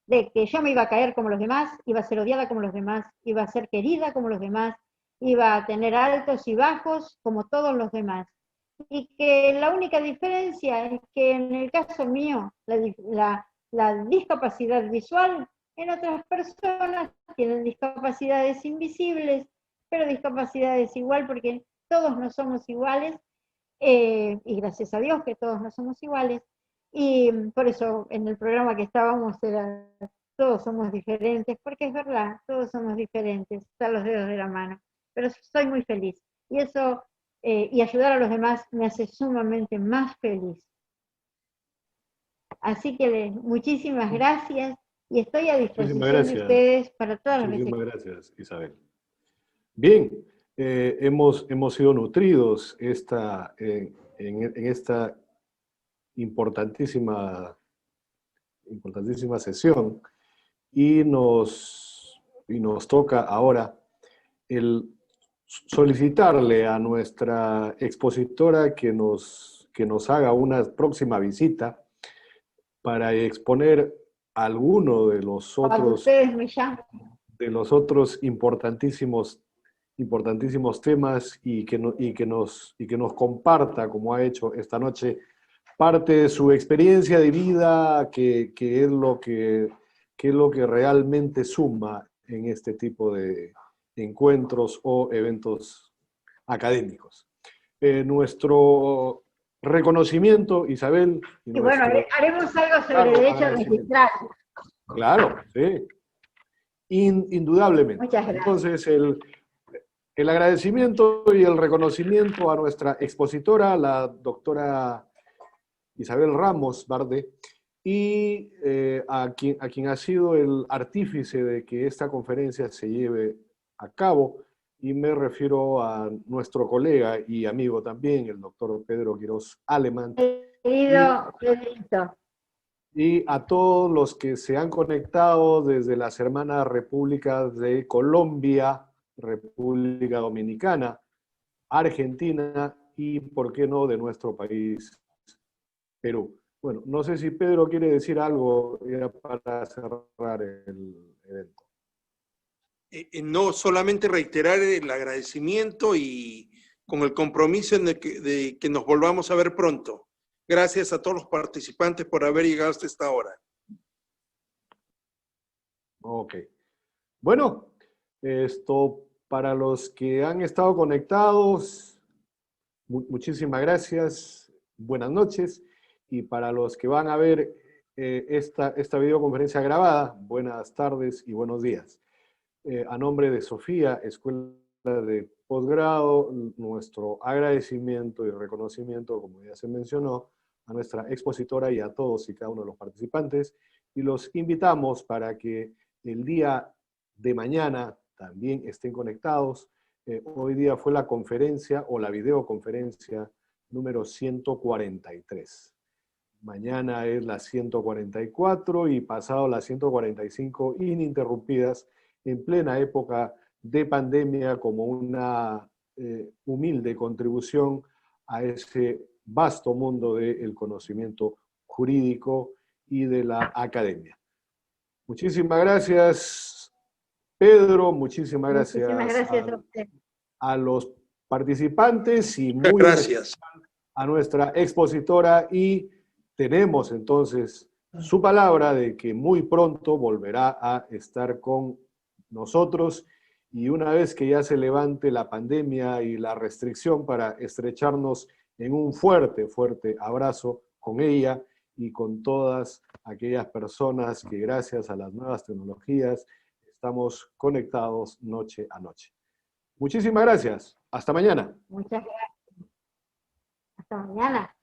de que yo me iba a caer como los demás, iba a ser odiada como los demás, iba a ser querida como los demás, iba a tener altos y bajos como todos los demás. Y que la única diferencia es que en el caso mío, la discapacidad visual, en otras personas tienen discapacidades invisibles, pero discapacidades igual, porque todos no somos iguales, y gracias a Dios que todos no somos iguales, y por eso en el programa que estábamos era todos somos diferentes, porque es verdad, todos somos diferentes, están los dedos de la mano, pero soy muy feliz, y eso, y ayudar a los demás me hace sumamente más feliz. Así que muchísimas gracias, y estoy a disposición de ustedes para todas las veces. Muchísimas gracias, Isabel. Bien, hemos sido nutridos en esta importantísima sesión, y nos toca ahora el solicitarle a nuestra expositora que nos haga una próxima visita para exponer alguno de los otros importantísimos temas, y que nos comparta, como ha hecho esta noche, parte de su experiencia de vida, que es lo que realmente suma en este tipo de encuentros o eventos académicos. Nuestro reconocimiento, Isabel. Y bueno, haremos algo sobre derechos registrados. Claro, sí. Indudablemente. Muchas gracias. Entonces, el agradecimiento y el reconocimiento a nuestra expositora, la doctora Isabel Ramos Barde, y a quien ha sido el artífice de que esta conferencia se lleve a cabo, y me refiero a nuestro colega y amigo también, el doctor Pedro Quiroz Alemán, Querido Pedrito. y a todos los que se han conectado desde las hermanas repúblicas de Colombia, República Dominicana, Argentina y, por qué no, de nuestro país, Perú. Bueno, no sé si Pedro quiere decir algo para cerrar el evento. No, solamente reiterar el agradecimiento y con el compromiso de que nos volvamos a ver pronto. Gracias a todos los participantes por haber llegado hasta esta hora. Ok. Bueno, esto para los que han estado conectados, muchísimas gracias, buenas noches. Y para los que van a ver esta videoconferencia grabada, buenas tardes y buenos días. A nombre de Sofía, Escuela de Posgrado, nuestro agradecimiento y reconocimiento, como ya se mencionó, a nuestra expositora y a todos y cada uno de los participantes. Y los invitamos para que el día de mañana también estén conectados. Hoy día fue la conferencia o la videoconferencia número 143. Mañana es la 144 y pasado la 145 ininterrumpidas en plena época de pandemia como una humilde contribución a ese vasto mundo del conocimiento jurídico y de la academia. Muchísimas gracias, Pedro, muchísimas gracias a usted. A los participantes y Muchas muy gracias a nuestra expositora, y tenemos entonces su palabra de que muy pronto volverá a estar con nosotros, y una vez que ya se levante la pandemia y la restricción, para estrecharnos en un fuerte, fuerte abrazo con ella y con todas aquellas personas que gracias a las nuevas tecnologías estamos conectados noche a noche. Muchísimas gracias. Hasta mañana. Muchas gracias. Hasta mañana.